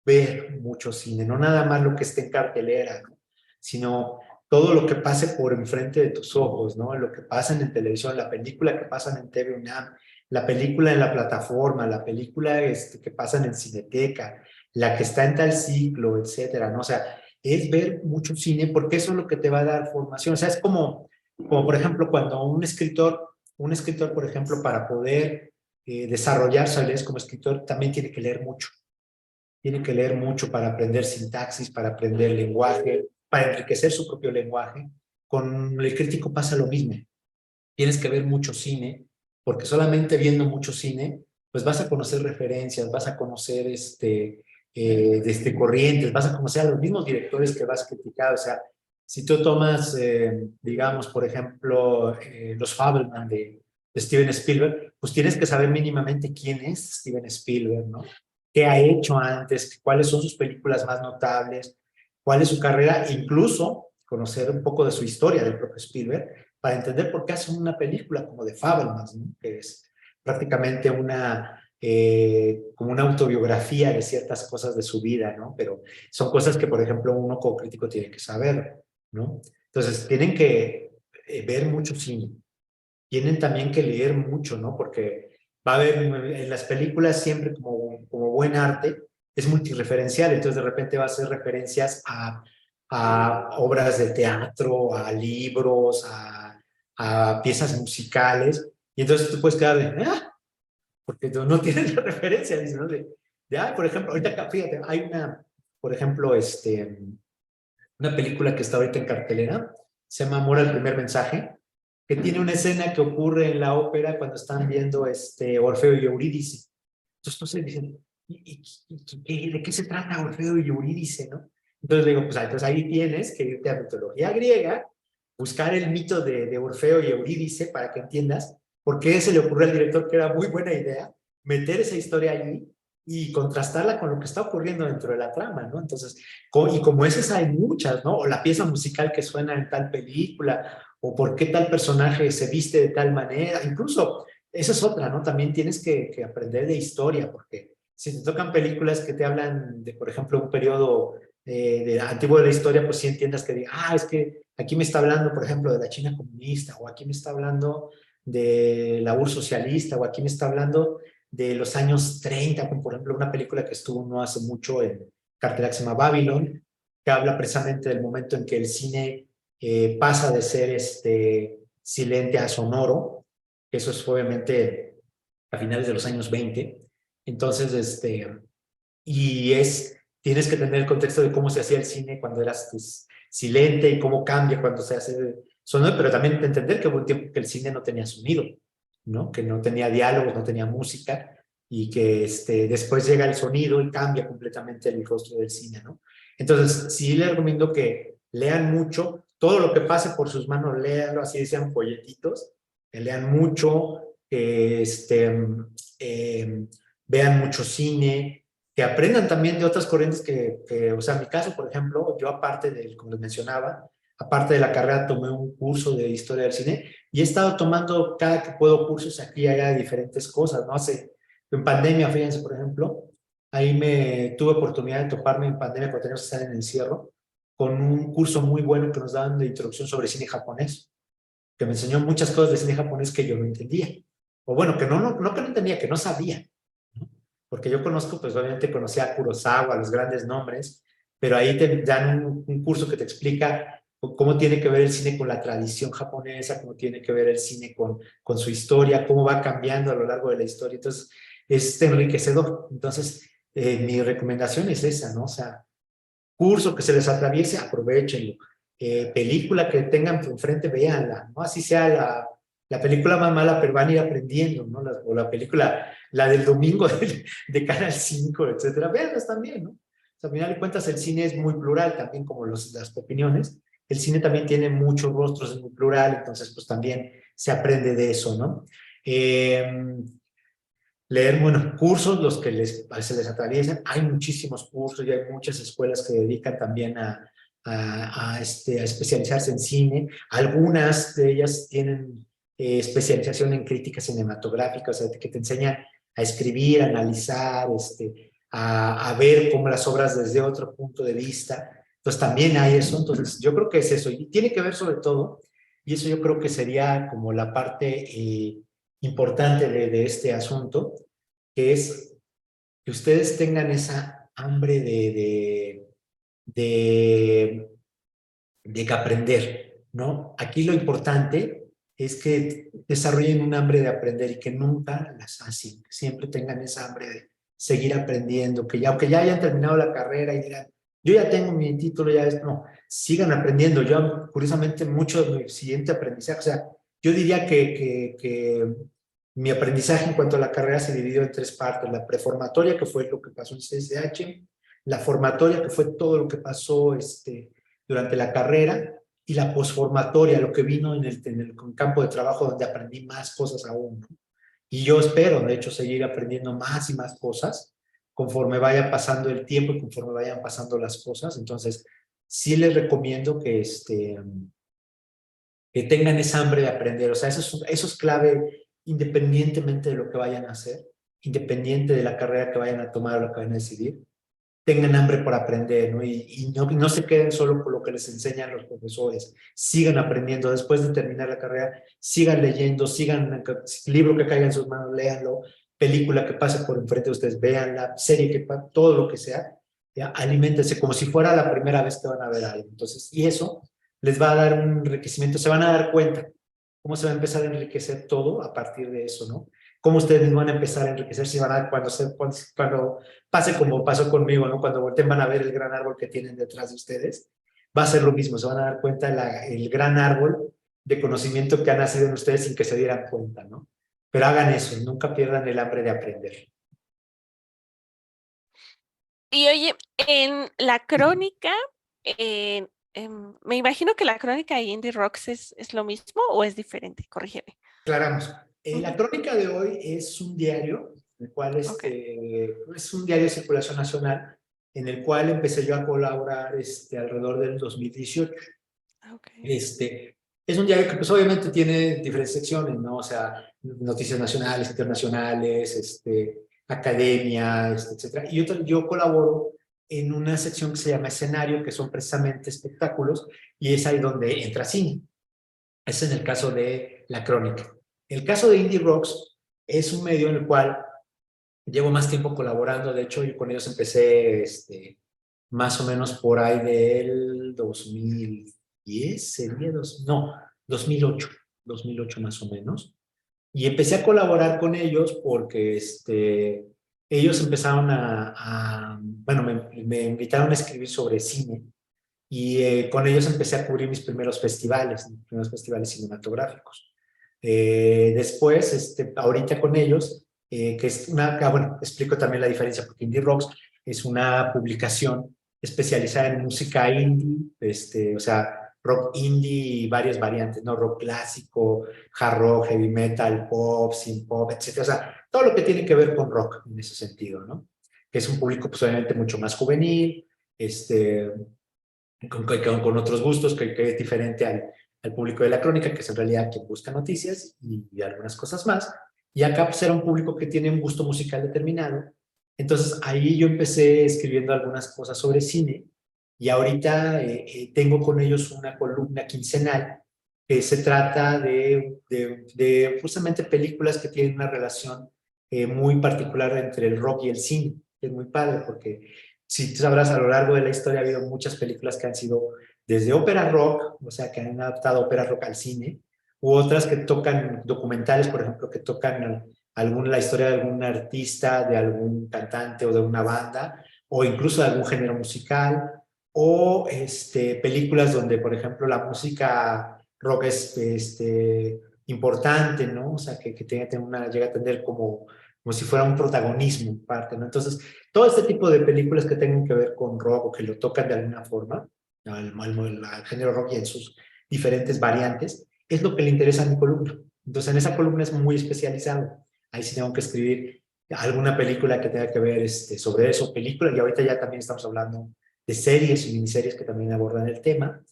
ver mucho cine, no nada más lo que esté en cartelera, ¿no? Sino todo lo que pase por enfrente de tus ojos, ¿no? Lo que pasa en televisión, la película que pasan en TV UNAM, la película en la plataforma, la película que pasan en Cineteca, la que está en tal ciclo, etcétera, ¿no? O sea, es ver mucho cine porque eso es lo que te va a dar formación. O sea, es como por ejemplo, cuando un escritor, por ejemplo, para poder desarrollarse como escritor, también tiene que leer mucho para aprender sintaxis, para aprender lenguaje, para enriquecer su propio lenguaje. Con el crítico pasa lo mismo. Tienes que ver mucho cine, porque solamente viendo mucho cine, pues vas a conocer referencias, vas a conocer corrientes, vas a conocer a los mismos directores que vas a criticar. O sea, si tú tomas, digamos, por ejemplo, Los Fabelman de Steven Spielberg, pues tienes que saber mínimamente quién es Steven Spielberg, ¿no? ¿Qué ha hecho antes? ¿Cuáles son sus películas más notables? ¿Cuál es su carrera? Incluso conocer un poco de su historia del propio Spielberg para entender por qué hacen una película como de Fabelmans, ¿no? Que es prácticamente como una autobiografía de ciertas cosas de su vida, ¿no? Pero son cosas que, por ejemplo, uno como crítico tiene que saber, ¿no? Entonces, tienen que ver mucho cine, tienen también que leer mucho, ¿no? Porque va a haber en las películas siempre como buen arte, es multireferencial, entonces de repente va a hacer referencias a obras de teatro, a libros, a piezas musicales, y entonces tú puedes quedar de, porque tú no tienes la referencia, dices, ¿no? Por ejemplo, ahorita acá, fíjate, hay por ejemplo, una película que está ahorita en cartelera, se llama Amor al primer mensaje, que tiene una escena que ocurre en la ópera cuando están viendo Orfeo y Eurídice. Entonces dicen, ¿de qué se trata Orfeo y Eurídice, no? Entonces digo, pues entonces ahí tienes que irte a mitología griega, buscar el mito de Orfeo y Eurídice para que entiendas por qué se le ocurrió al director que era muy buena idea meter esa historia allí y contrastarla con lo que está ocurriendo dentro de la trama, ¿no? Entonces, y como esas hay muchas, ¿no? O la pieza musical que suena en tal película, o por qué tal personaje se viste de tal manera, incluso esa es otra, ¿no? También tienes que aprender de historia, porque si te tocan películas que te hablan de, por ejemplo, un periodo antiguo de la historia, pues sí entiendas que diga, es que aquí me está hablando, por ejemplo, de la China comunista, o aquí me está hablando de la URSS socialista, o aquí me está hablando de los años 30, como por ejemplo una película que estuvo no hace mucho en cartelera que se llama Babylon, que habla precisamente del momento en que el cine pasa de ser silente a sonoro, que eso es obviamente a finales de los años 20. Entonces, tienes que tener el contexto de cómo se hacía el cine cuando eras pues, silente y cómo cambia cuando se hace sonoro, pero también entender que hubo un tiempo que el cine no tenía sonido, ¿no? Que no tenía diálogos, no tenía música, y que después llega el sonido y cambia completamente el rostro del cine, ¿no? Entonces, sí les recomiendo que lean mucho, todo lo que pase por sus manos, léanlo, así sean folletitos, que lean mucho, que vean mucho cine, que aprendan también de otras corrientes o sea, en mi caso, por ejemplo, yo aparte como les mencionaba, aparte de la carrera tomé un curso de historia del cine y he estado tomando cada que puedo cursos aquí y allá de diferentes cosas, ¿no? En pandemia, fíjense, por ejemplo, ahí me tuve oportunidad de toparme en pandemia cuando teníamos que estar en encierro, con un curso muy bueno que nos daban de introducción sobre cine japonés, que me enseñó muchas cosas de cine japonés que yo no entendía. O bueno, no que no entendía, que no sabía, ¿no? Porque yo conozco, pues obviamente conocía a Kurosawa, los grandes nombres, pero ahí te dan un curso que te explica cómo tiene que ver el cine con la tradición japonesa, cómo tiene que ver el cine con su historia, cómo va cambiando a lo largo de la historia. Entonces, es enriquecedor. Entonces, mi recomendación es esa, ¿no? O sea, curso que se les atraviese, aprovechenlo. Película que tengan enfrente, véanla, ¿no? Así sea la película más mala, pero van a ir aprendiendo, ¿no? O la película, la del domingo de Canal 5, etcétera, véanlas también, ¿no? sea, al final de cuentas el cine es muy plural, también como las opiniones. El cine también tiene muchos rostros, es muy plural, entonces pues también se aprende de eso, ¿no? Leer, bueno, cursos, los que se les atraviesan. Hay muchísimos cursos y hay muchas escuelas que dedican también a especializarse en cine. Algunas de ellas tienen especialización en crítica cinematográfica, o sea, que te enseñan a escribir, a analizar, a ver cómo las obras desde otro punto de vista. Entonces también hay eso. Entonces yo creo que es eso. Y tiene que ver sobre todo, y eso yo creo que sería como la parte importante de este asunto, que es que ustedes tengan esa hambre de, de aprender, ¿no? Aquí lo importante es que desarrollen un hambre de aprender y que nunca las hacen, que siempre tengan esa hambre de seguir aprendiendo, que ya, aunque ya hayan terminado la carrera y digan, yo ya tengo mi título, ya es, no, sigan aprendiendo. Yo, curiosamente, mucho de mi siguiente aprendizaje, o sea, yo diría que mi aprendizaje en cuanto a la carrera se dividió en tres partes: la preformatoria, que fue lo que pasó en CSH, la formatoria, que fue todo lo que pasó durante la carrera, y la posformatoria, lo que vino en el campo de trabajo, donde aprendí más cosas aún, ¿no? Y yo espero, de hecho, seguir aprendiendo más y más cosas conforme vaya pasando el tiempo y conforme vayan pasando las cosas. Entonces, sí les recomiendo que tengan esa hambre de aprender. O sea, eso es clave independientemente de lo que vayan a hacer, independiente de la carrera que vayan a tomar o lo que vayan a decidir. Tengan hambre por aprender, ¿no? Y no se queden solo por lo que les enseñan los profesores. Sigan aprendiendo. Después de terminar la carrera, sigan leyendo, libro que caiga en sus manos, léanlo, película que pase por enfrente de ustedes, véanla, serie todo lo que sea, ya, aliméntense como si fuera la primera vez que van a ver algo. Entonces, y eso les va a dar un enriquecimiento, se van a dar cuenta cómo se va a empezar a enriquecer todo a partir de eso, ¿no? Cómo ustedes van a empezar a enriquecer, si van a, cuando pase como pasó conmigo, ¿no? Cuando volteen van a ver el gran árbol que tienen detrás de ustedes, va a ser lo mismo, se van a dar cuenta el gran árbol de conocimiento que ha nacido en ustedes sin que se dieran cuenta, ¿no? Pero hagan eso, nunca pierdan el hambre de aprender. Y oye, en la crónica, me imagino que la crónica de Indie Rocks es lo mismo o es diferente, corrígeme. Aclaramos. La Ujú. crónica de hoy es un diario, el cual Ok, es un diario de circulación nacional, en el cual empecé yo a colaborar alrededor del 2018. ok. Es un diario que pues obviamente tiene diferentes secciones, ¿no? O sea, noticias nacionales, internacionales, academia, etcétera. Y yo colaboro en una sección que se llama escenario, que son precisamente espectáculos, y es ahí donde entra cine. Es en el caso de la crónica. El caso de Indie Rocks es un medio en el cual llevo más tiempo colaborando. De hecho, yo con ellos empecé más o menos por ahí del 2010, sería no, 2008, 2008 más o menos. Y empecé a colaborar con ellos porque ellos empezaron bueno, me invitaron a escribir sobre cine, y con ellos empecé a cubrir mis primeros festivales cinematográficos. Después, ahorita con ellos, que es bueno, explico también la diferencia, porque Indie Rocks es una publicación especializada en música indie, o sea, rock indie y varias variantes, ¿no? Rock clásico, hard rock, heavy metal, pop, synth pop, etcétera. O sea, todo lo que tiene que ver con rock en ese sentido, ¿no? Que es un público, pues, obviamente mucho más juvenil, con otros gustos, que es diferente al público de la crónica, que es en realidad quien busca noticias y algunas cosas más. Y acá pues era un público que tiene un gusto musical determinado. Entonces ahí yo empecé escribiendo algunas cosas sobre cine, y ahorita tengo con ellos una columna quincenal que se trata de justamente películas que tienen una relación muy particular entre el rock y el cine, que es muy padre porque, si tú sabrás, a lo largo de la historia ha habido muchas películas que han sido desde ópera rock, o sea, que han adaptado ópera rock al cine, u otras que tocan documentales, por ejemplo, que tocan la historia de algún artista, de algún cantante o de una banda, o incluso de algún género musical, o películas donde, por ejemplo, la música rock es importante, ¿no? O sea, que llega a tener como como si fuera un protagonismo parte, ¿no? Entonces, todo este tipo de películas que tengan que ver con rock o que lo tocan de alguna forma, al género rock y en sus diferentes variantes, es lo que le interesa a mi columna. Entonces, en esa columna es muy especializado. Ahí sí tengo que escribir alguna película que tenga que ver sobre eso, película, y ahorita ya también estamos hablando de series y miniseries que también abordan el tema.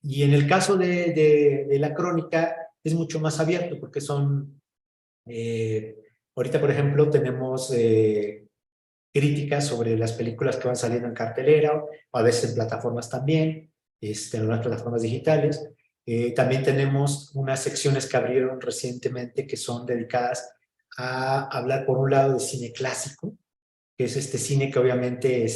Y en el caso de la crónica es mucho más abierto porque son, ahorita por ejemplo tenemos críticas sobre las películas que van saliendo en cartelera o a veces en plataformas también, en algunas plataformas digitales. También tenemos unas secciones que abrieron recientemente que son dedicadas a hablar por un lado de cine clásico, que es este cine que obviamente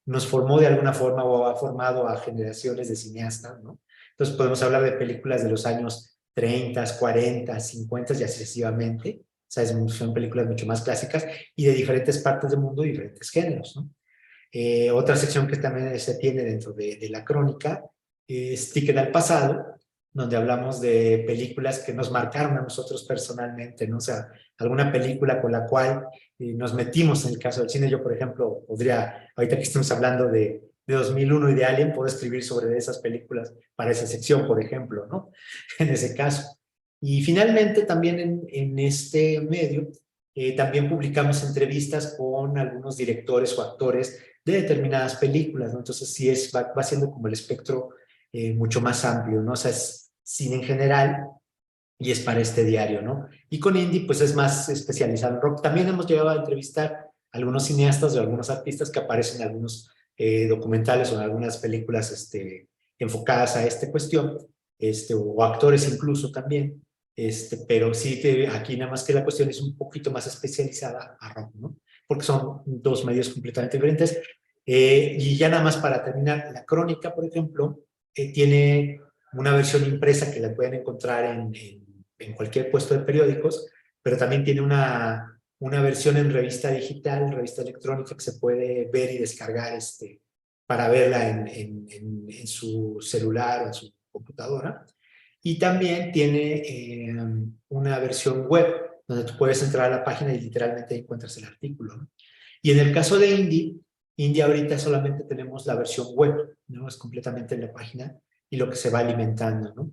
nos formó de alguna forma o ha formado a generaciones de cineastas, ¿no? Entonces podemos hablar de películas de los años 30, 40, 50 y así sucesivamente. O sea, son películas mucho más clásicas y de diferentes partes del mundo, diferentes géneros, ¿no? Otra sección que también se tiene dentro de la crónica es Ticket al pasado, donde hablamos de películas que nos marcaron a nosotros personalmente, ¿no? O sea, alguna película con la cual nos metimos en el caso del cine. Yo, por ejemplo, podría, ahorita que estamos hablando de 2001 y de Alien, puedo escribir sobre esas películas para esa sección, por ejemplo, ¿no? En ese caso. Y finalmente, también en este medio, también publicamos entrevistas con algunos directores o actores de determinadas películas, ¿no? Entonces sí va siendo como el espectro mucho más amplio, ¿no? O sea, es cine en general y es para este diario, ¿no? Y con indie, pues es más especializado en rock. También hemos llegado a entrevistar a algunos cineastas o algunos artistas que aparecen en algunos documentales o en algunas películas enfocadas a esta cuestión, o actores incluso también, pero sí que aquí nada más que la cuestión es un poquito más especializada a rock, ¿no? Porque son dos medios completamente diferentes. Y ya nada más para terminar, la crónica, por ejemplo, tiene una versión impresa que la pueden encontrar en cualquier puesto de periódicos, pero también tiene una versión en revista digital, revista electrónica que se puede ver y descargar para verla en su celular o en su computadora. Y también tiene una versión web donde tú puedes entrar a la página y literalmente encuentras el artículo, ¿no? Y en el caso de Indie ahorita solamente tenemos la versión web, ¿no? Es completamente en la página y lo que se va alimentando, ¿no?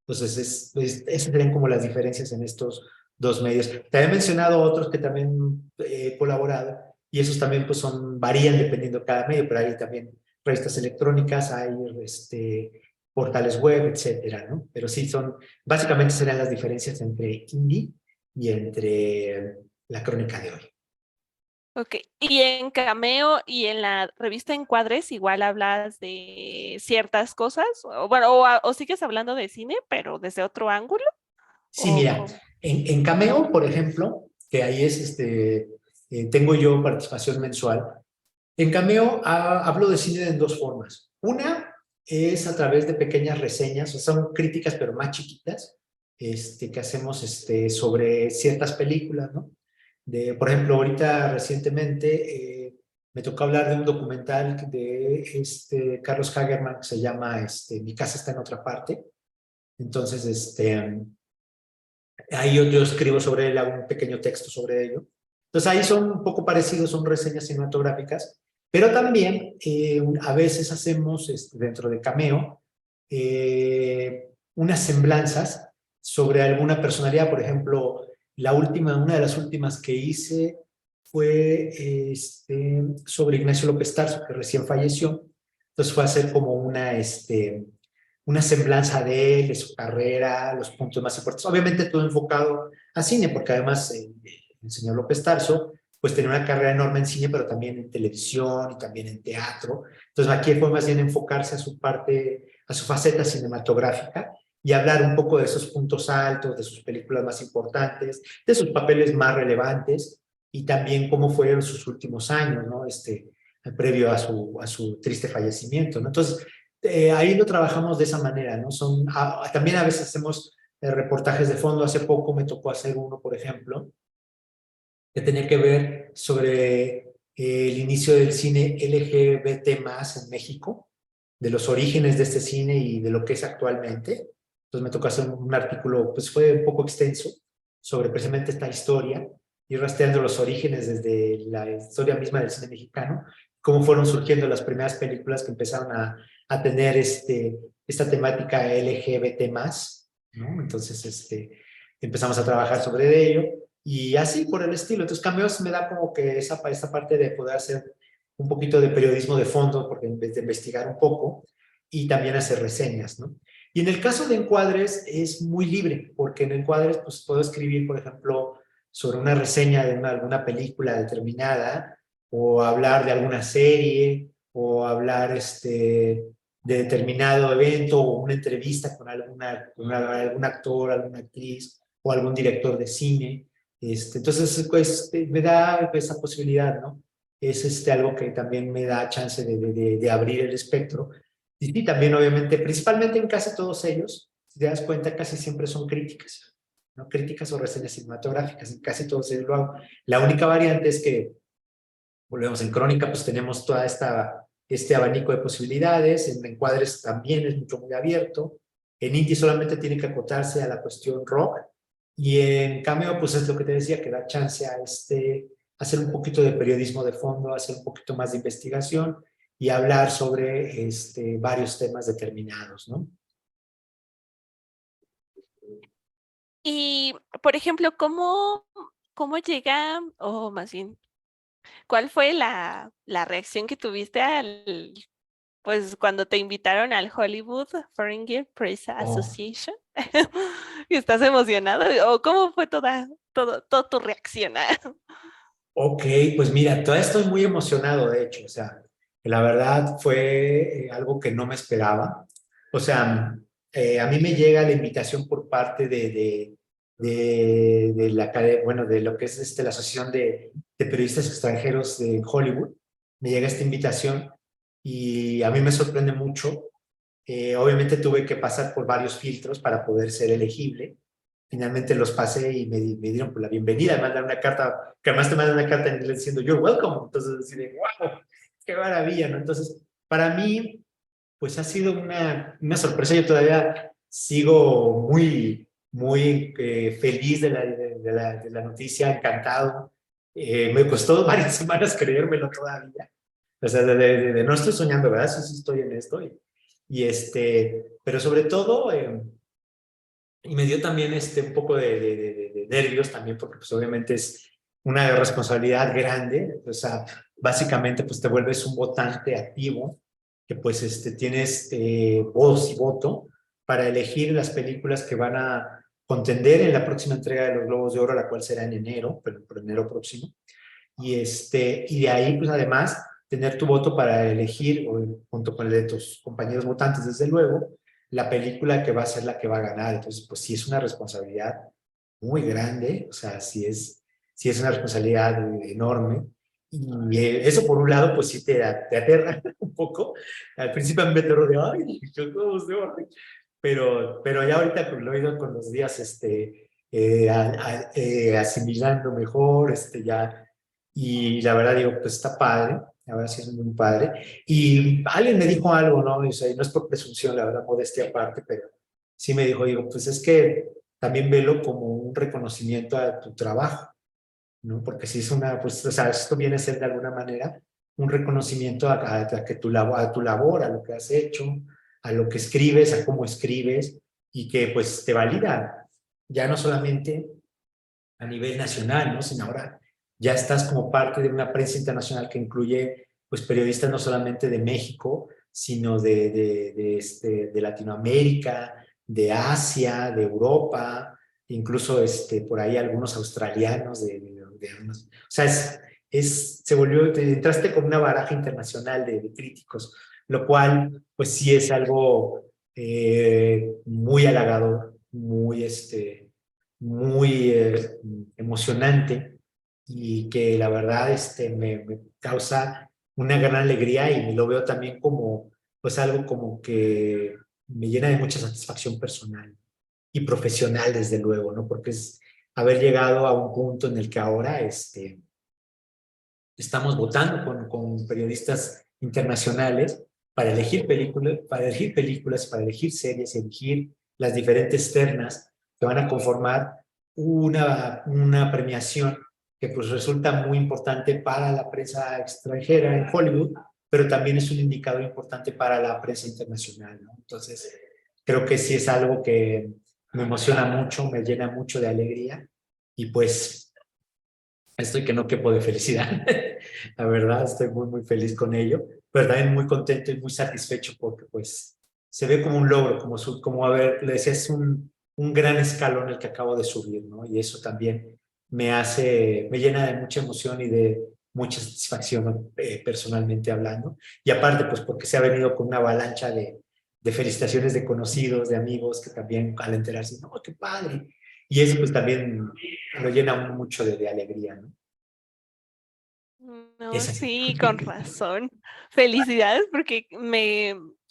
Entonces, esas serían como las diferencias en estos dos medios. Te había mencionado otros que también he colaborado y esos también pues varían dependiendo de cada medio, pero hay también revistas electrónicas, hay portales web, etcétera, ¿no? Pero sí básicamente serían las diferencias entre indie y entre la crónica de hoy. Ok, y en Cameo y en la revista Encuadres igual hablas de ciertas cosas, o bueno, o sigues hablando de cine, pero desde otro ángulo, Sí, o mira, cómo. en Cameo, por ejemplo, que ahí tengo yo participación mensual. En Cameo hablo de cine en dos formas. Una es a través de pequeñas reseñas, o sea, son críticas pero más chiquitas, que hacemos sobre ciertas películas, ¿no? Por ejemplo, ahorita recientemente me tocó hablar de un documental de Carlos Hagerman que se llama Mi casa está en otra parte. Entonces, ahí yo escribo sobre él, hago un pequeño texto sobre ello. Entonces ahí son un poco parecidos, son reseñas cinematográficas, pero también a veces hacemos dentro de Cameo unas semblanzas sobre alguna personalidad. Por ejemplo, una de las últimas que hice fue sobre Ignacio López Tarso, que recién falleció. Entonces fue hacer como una semblanza de él, de su carrera, los puntos más importantes. Obviamente todo enfocado a cine, porque además el señor López Tarso pues tenía una carrera enorme en cine, pero también en televisión y también en teatro. Entonces aquí fue más bien enfocarse a su parte, a su faceta cinematográfica y hablar un poco de esos puntos altos, de sus películas más importantes, de sus papeles más relevantes y también cómo fueron sus últimos años, ¿no? Previo a su triste fallecimiento, ¿no? Entonces, ahí lo trabajamos de esa manera, ¿no? También a veces hacemos reportajes de fondo. Hace poco me tocó hacer uno, por ejemplo, que tenía que ver sobre el inicio del cine LGBT más en México, de los orígenes de este cine y de lo que es actualmente. Entonces me tocó hacer un artículo, pues fue un poco extenso, sobre precisamente esta historia. ir rastreando los orígenes desde la historia misma del cine mexicano, cómo fueron surgiendo las primeras películas que empezaron a tener esta temática LGBT+, ¿no? Entonces, empezamos a trabajar sobre ello, y así por el estilo. Entonces, Cameos me da como que esta parte de poder hacer un poquito de periodismo de fondo, porque en vez de investigar un poco, y también hacer reseñas, ¿no? Y en el caso de Encuadres es muy libre, porque en Encuadres pues, puedo escribir, por ejemplo, sobre una reseña de alguna película determinada, o hablar de alguna serie, o hablar de determinado evento, o una entrevista con algún actor, alguna actriz, o algún director de cine. Entonces, pues, me da esa posibilidad, ¿no? Es algo que también me da chance de abrir el espectro. Y sí, también obviamente, principalmente en casi todos ellos, si te das cuenta, casi siempre son críticas, ¿no? Críticas o reseñas cinematográficas, en casi todos ellos lo hago. La única variante es que, volvemos en Crónica, pues tenemos toda este abanico de posibilidades, en Encuadres también es muy abierto, en Indie solamente tiene que acotarse a la cuestión rock, y en Cameo, pues es lo que te decía, que da chance a hacer un poquito de periodismo de fondo, hacer un poquito más de investigación, y hablar sobre varios temas determinados, ¿no? Y, por ejemplo, ¿cómo llega, o más bien, cuál fue la reacción que tuviste pues, cuando te invitaron al Hollywood Foreign Press Oh, Association? ¿Estás emocionado? ¿O cómo fue toda tu reacción? ok, pues mira, todavía estoy muy emocionado, de hecho, o sea, la verdad fue algo que no me esperaba. O sea, a mí me llega la invitación por parte de la bueno, de lo que es la Asociación de Periodistas Extranjeros de Hollywood. Me llega esta invitación y a mí me sorprende mucho. Obviamente tuve que pasar por varios filtros para poder ser elegible. Finalmente los pasé y me dieron por la bienvenida. Me mandan una carta, que además te mandan una carta en inglés diciendo "You're welcome". Entonces, así de wow, qué maravilla, ¿no? Entonces, para mí, pues ha sido una sorpresa. Yo todavía sigo muy feliz de la noticia, encantado. Me costó varias semanas creérmelo todavía. O sea, no estoy soñando, ¿verdad? Sí, sí estoy en esto. Pero sobre todo, y me dio también un poco de nervios también, porque pues obviamente es una responsabilidad grande. O sea, básicamente pues te vuelves un votante activo, que pues tienes voz y voto para elegir las películas que van a contender en la próxima entrega de los Globos de Oro, la cual será en enero, pero por enero próximo. Y de ahí, pues además, tener tu voto para elegir, junto con el de tus compañeros votantes, desde luego, la película que va a ser la que va a ganar. Entonces, pues sí es una responsabilidad muy grande, o sea, sí es una responsabilidad enorme. Y eso por un lado, pues sí te aterra un poco. Al principio me aterró de, ay, yo cómo se va. Pero ya ahorita pues, lo he ido con los días asimilando mejor, ya. Y la verdad digo, pues está padre, la verdad sí es muy padre. Y alguien me dijo algo, ¿no? O sea, y no es por presunción, la verdad, modestia aparte, pero sí me dijo, digo, pues es que también velo como un reconocimiento a tu trabajo, ¿no? Porque si es pues, o sea, esto viene a ser de alguna manera un reconocimiento que a tu labor, a lo que has hecho, a lo que escribes, a cómo escribes, y que pues te valida, ya no solamente a nivel nacional, ¿no? Sino ahora ya estás como parte de una prensa internacional que incluye pues periodistas no solamente de México, sino de Latinoamérica, de Asia, de Europa, incluso por ahí algunos australianos, o sea, se volvió, entraste con una baraja internacional de críticos, lo cual pues sí es algo muy halagador, muy emocionante, y que la verdad me causa una gran alegría, y lo veo también como pues algo como que me llena de mucha satisfacción personal y profesional, desde luego, ¿no? Porque es haber llegado a un punto en el que ahora estamos votando con periodistas internacionales para elegir series, elegir las diferentes ternas que van a conformar una premiación que pues resulta muy importante para la prensa extranjera en Hollywood, pero también es un indicador importante para la prensa internacional, ¿no? Entonces, creo que sí es algo que me emociona mucho, me llena mucho de alegría y pues estoy que no quepo de felicidad. La verdad, estoy muy, muy feliz con ello, pero también muy contento y muy satisfecho porque pues se ve como un logro, como a ver, le decía, es un gran escalón el que acabo de subir, ¿no? Y eso también me llena de mucha emoción y de mucha satisfacción personalmente hablando. Y aparte, pues porque se ha venido con una avalancha de felicitaciones de conocidos, de amigos, que también al enterarse, no, qué padre. Y eso pues también lo llena mucho de alegría, ¿no? No, Es así. sí, con razón. Felicidades porque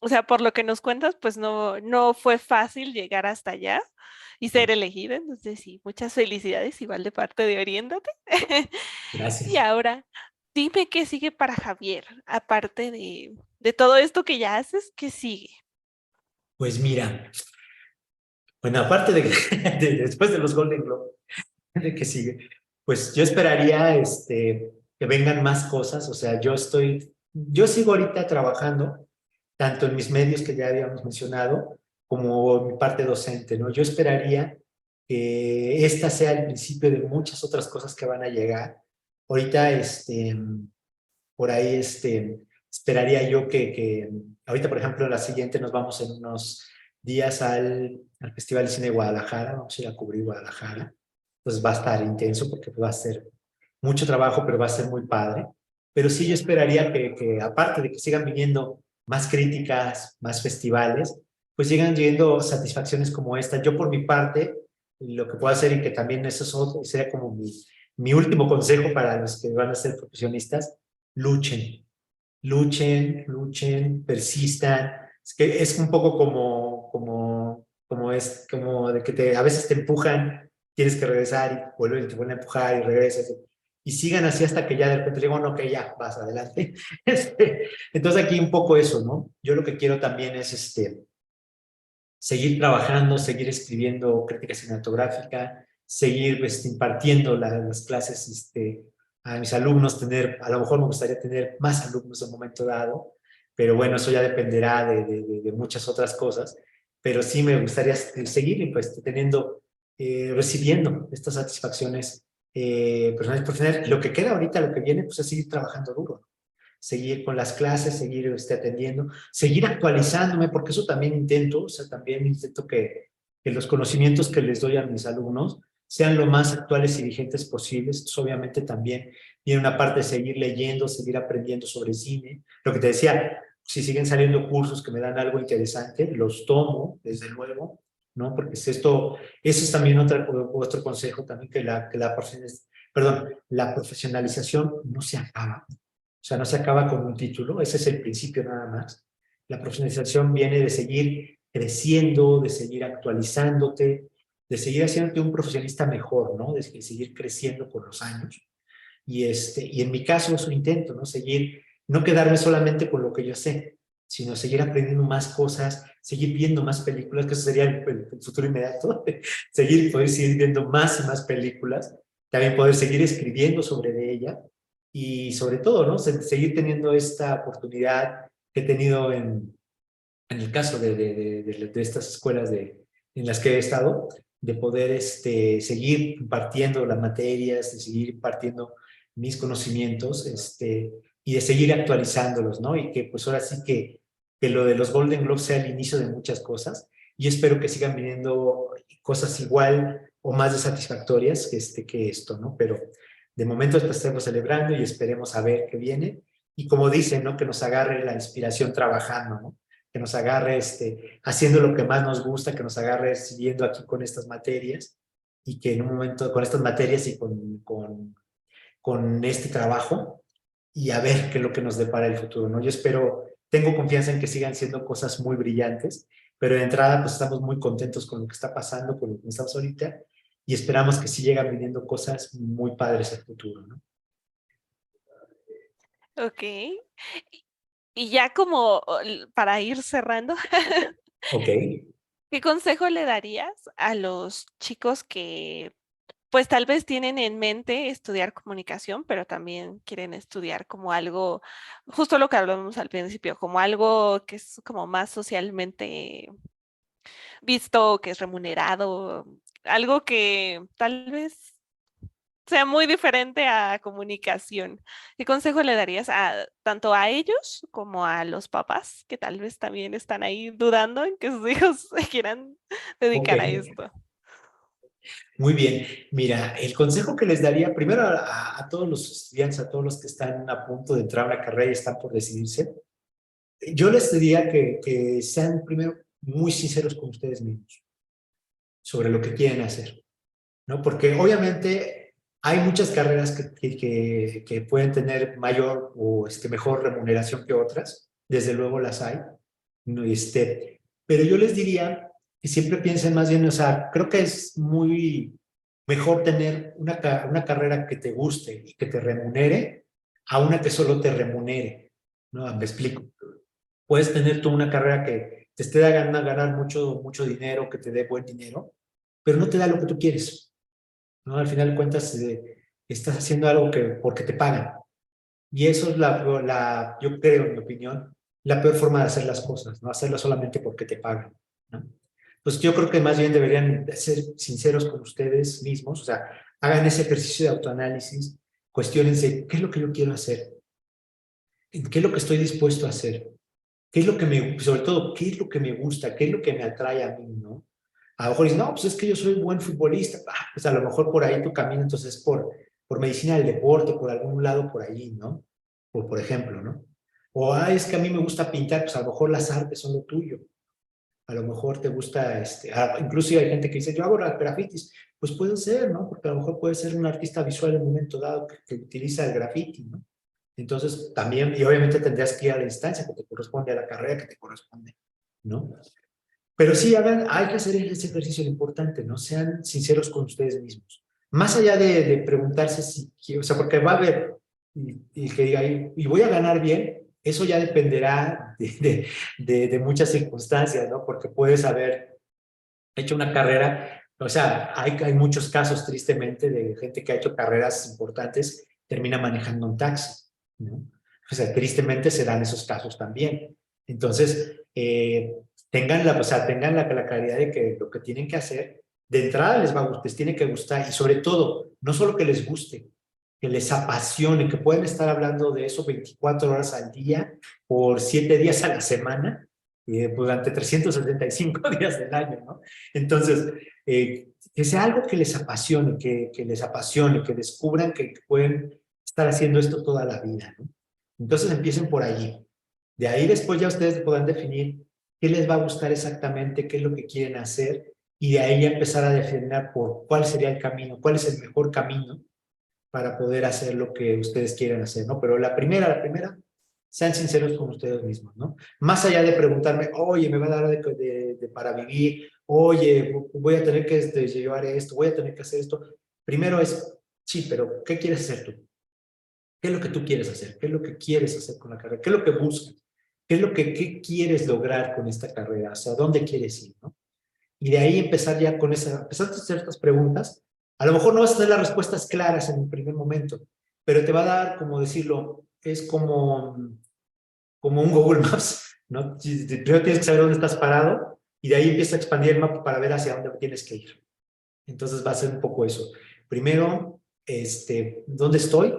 o sea, por lo que nos cuentas, pues no fue fácil llegar hasta allá y ser elegida. Entonces, sí, muchas felicidades, igual de parte de Oriéntate. Y Gracias. ahora, dime qué sigue para Javier, aparte de todo esto que ya haces, ¿qué sigue? Pues mira, bueno, aparte después de los Golden Globe, de que sigue, pues yo esperaría que vengan más cosas, o sea, yo sigo ahorita trabajando, tanto en mis medios que ya habíamos mencionado, como en mi parte docente, ¿no? Yo esperaría que esta sea el principio de muchas otras cosas que van a llegar. Ahorita, por ahí, esperaría yo ahorita, por ejemplo, la siguiente nos vamos en unos días al Festival de Cine de Guadalajara, vamos a ir a cubrir Guadalajara, entonces va a estar intenso porque va a ser mucho trabajo, pero va a ser muy padre. Pero sí yo esperaría que aparte de que sigan viniendo más críticas, más festivales, pues sigan llegando satisfacciones como esta. Yo por mi parte, lo que puedo hacer y que también eso sería como mi último consejo para los que van a ser profesionistas, luchen, luchen, luchen, persistan. Es que es un poco como de que a veces te empujan, tienes que regresar y vuelven, te vuelven a empujar y regresas. Y sigan así hasta que ya de repente digan, bueno, ok, ya, vas adelante. Entonces aquí un poco eso, ¿no? Yo lo que quiero también es seguir trabajando, seguir escribiendo crítica cinematográfica, seguir impartiendo las clases a mis alumnos, a lo mejor me gustaría tener más alumnos en un momento dado, pero bueno, eso ya dependerá de muchas otras cosas, pero sí me gustaría seguir pues, recibiendo estas satisfacciones personales, profesionales. Lo que queda ahorita, lo que viene, pues es seguir trabajando duro, seguir con las clases, seguir atendiendo, seguir actualizándome, porque eso también intento, o sea, también intento que los conocimientos que les doy a mis alumnos sean lo más actuales y vigentes posibles. Entonces, obviamente también viene una parte de seguir leyendo, seguir aprendiendo sobre cine. Lo que te decía, si siguen saliendo cursos que me dan algo interesante, los tomo, desde luego, ¿no? Porque si eso es también otro consejo también, la profesionalización no se acaba. O sea, no se acaba con un título, ese es el principio nada más. La profesionalización viene de seguir creciendo, de seguir actualizándote, de seguir haciéndote un profesionista mejor, ¿no? De seguir creciendo con los años. Y en mi caso es un intento, ¿no? No quedarme solamente con lo que yo sé, sino seguir aprendiendo más cosas, seguir viendo más películas, que eso sería el futuro inmediato, poder seguir viendo más y más películas, también poder seguir escribiendo sobre de ella y sobre todo, ¿no? Seguir teniendo esta oportunidad que he tenido en el caso de estas escuelas en las que he estado, de poder seguir impartiendo las materias, de seguir impartiendo mis conocimientos y de seguir actualizándolos, ¿no? Y que pues ahora sí que lo de los Golden Globes sea el inicio de muchas cosas y espero que sigan viniendo cosas igual o más de satisfactorias que esto, ¿no? Pero de momento estamos celebrando y esperemos a ver qué viene y como dicen, ¿no? Que nos agarre la inspiración trabajando, ¿no? Que nos agarre haciendo lo que más nos gusta, que nos agarre siguiendo aquí con estas materias y que en un momento con estas materias y con este trabajo y a ver qué es lo que nos depara el futuro, ¿no? Yo espero, tengo confianza en que sigan siendo cosas muy brillantes, pero de entrada pues estamos muy contentos con lo que está pasando, con lo que estamos ahorita y esperamos que sí llegan viniendo cosas muy padres al futuro, ¿no? Ok. Y ya como para ir cerrando, Ok. ¿qué consejo le darías a los chicos que pues tal vez tienen en mente estudiar comunicación, pero también quieren estudiar como algo, justo lo que hablamos al principio, como algo que es como más socialmente visto, que es remunerado, algo que tal vez sea muy diferente a comunicación. ¿Qué consejo le darías a tanto a ellos como a los papás que tal vez también están ahí dudando en que sus hijos se quieran Ok, dedicar a esto? muy bien. Mira, el consejo que les daría primero a todos los estudiantes, a todos los que están a punto de entrar a una carrera y están por decidirse, yo les diría que sean primero muy sinceros con ustedes mismos sobre lo que quieren hacer, ¿no? Porque obviamente hay muchas carreras que pueden tener mayor o mejor remuneración que otras, desde luego las hay, ¿no? Pero yo les diría que siempre piensen más bien, o sea, creo que es muy mejor tener una carrera que te guste y que te remunere a una que solo te remunere, ¿no? Me explico. Puedes tener tú una carrera que te esté dando a ganar mucho dinero, que te dé buen dinero, pero no te da lo que tú quieres, ¿no? Al final de cuentas, estás haciendo algo porque te pagan. Y eso es yo creo, en mi opinión, la peor forma de hacer las cosas, ¿no? Hacerlo solamente porque te pagan, ¿no? Pues yo creo que más bien deberían ser sinceros con ustedes mismos, o sea, hagan ese ejercicio de autoanálisis, cuestionense, ¿qué es lo que yo quiero hacer? ¿Qué es lo que estoy dispuesto a hacer? ¿Qué es lo que sobre todo, qué es lo que me gusta? ¿Qué es lo que me atrae a mí, no? A lo mejor dices, no, pues es que yo soy buen futbolista. Pues a lo mejor por ahí tu camino, entonces por medicina del deporte, por algún lado por ahí, ¿no? Por ejemplo, ¿no? O, es que a mí me gusta pintar, pues a lo mejor las artes son lo tuyo. A lo mejor te gusta, incluso hay gente que dice, yo hago grafitis. Pues puede ser, ¿no? Porque a lo mejor puede ser un artista visual en un momento dado que utiliza el graffiti, ¿no? Entonces, también, y obviamente tendrías que ir a la instancia que te corresponde, a la carrera que te corresponde, ¿no? Pero sí, hay que hacer ese ejercicio importante, ¿no? Sean sinceros con ustedes mismos. Más allá de preguntarse o sea, porque va a haber, y que diga, y voy a ganar bien, eso ya dependerá de muchas circunstancias, ¿no? Porque puedes haber hecho una carrera, o sea, hay muchos casos, tristemente, de gente que ha hecho carreras importantes, termina manejando un taxi, ¿no? O sea, tristemente se dan esos casos también. Entonces, tengan la claridad de que lo que tienen que hacer, de entrada les tiene que gustar, y sobre todo, no solo que les guste, que les apasione, que pueden estar hablando de eso 24 horas al día, por 7 días a la semana, durante 365 días del año, ¿no? Entonces, que sea algo que les apasione, que les apasione, que descubran que pueden estar haciendo esto toda la vida, ¿no? Entonces empiecen por allí. De ahí después ya ustedes podrán definir qué les va a gustar exactamente, qué es lo que quieren hacer, y de ahí ya empezar a definir por cuál sería el camino, cuál es el mejor camino para poder hacer lo que ustedes quieren hacer, ¿no? Pero la primera, sean sinceros con ustedes mismos, ¿no? Más allá de preguntarme, oye, me va a dar para vivir, oye, voy a tener que llevar esto, voy a tener que hacer esto. Primero es, sí, pero ¿qué quieres hacer tú? ¿Qué es lo que tú quieres hacer? ¿Qué es lo que quieres hacer con la carrera? ¿Qué es lo que buscas? ¿Qué quieres lograr con esta carrera? O sea, ¿dónde quieres ir, no? Y de ahí empezar ya con empezar a hacer estas preguntas. A lo mejor no vas a tener las respuestas claras en el primer momento, pero te va a dar, como decirlo, es como un Google Maps, ¿no? Primero tienes que saber dónde estás parado y de ahí empieza a expandir el mapa para ver hacia dónde tienes que ir. Entonces va a ser un poco eso. Primero, ¿dónde estoy?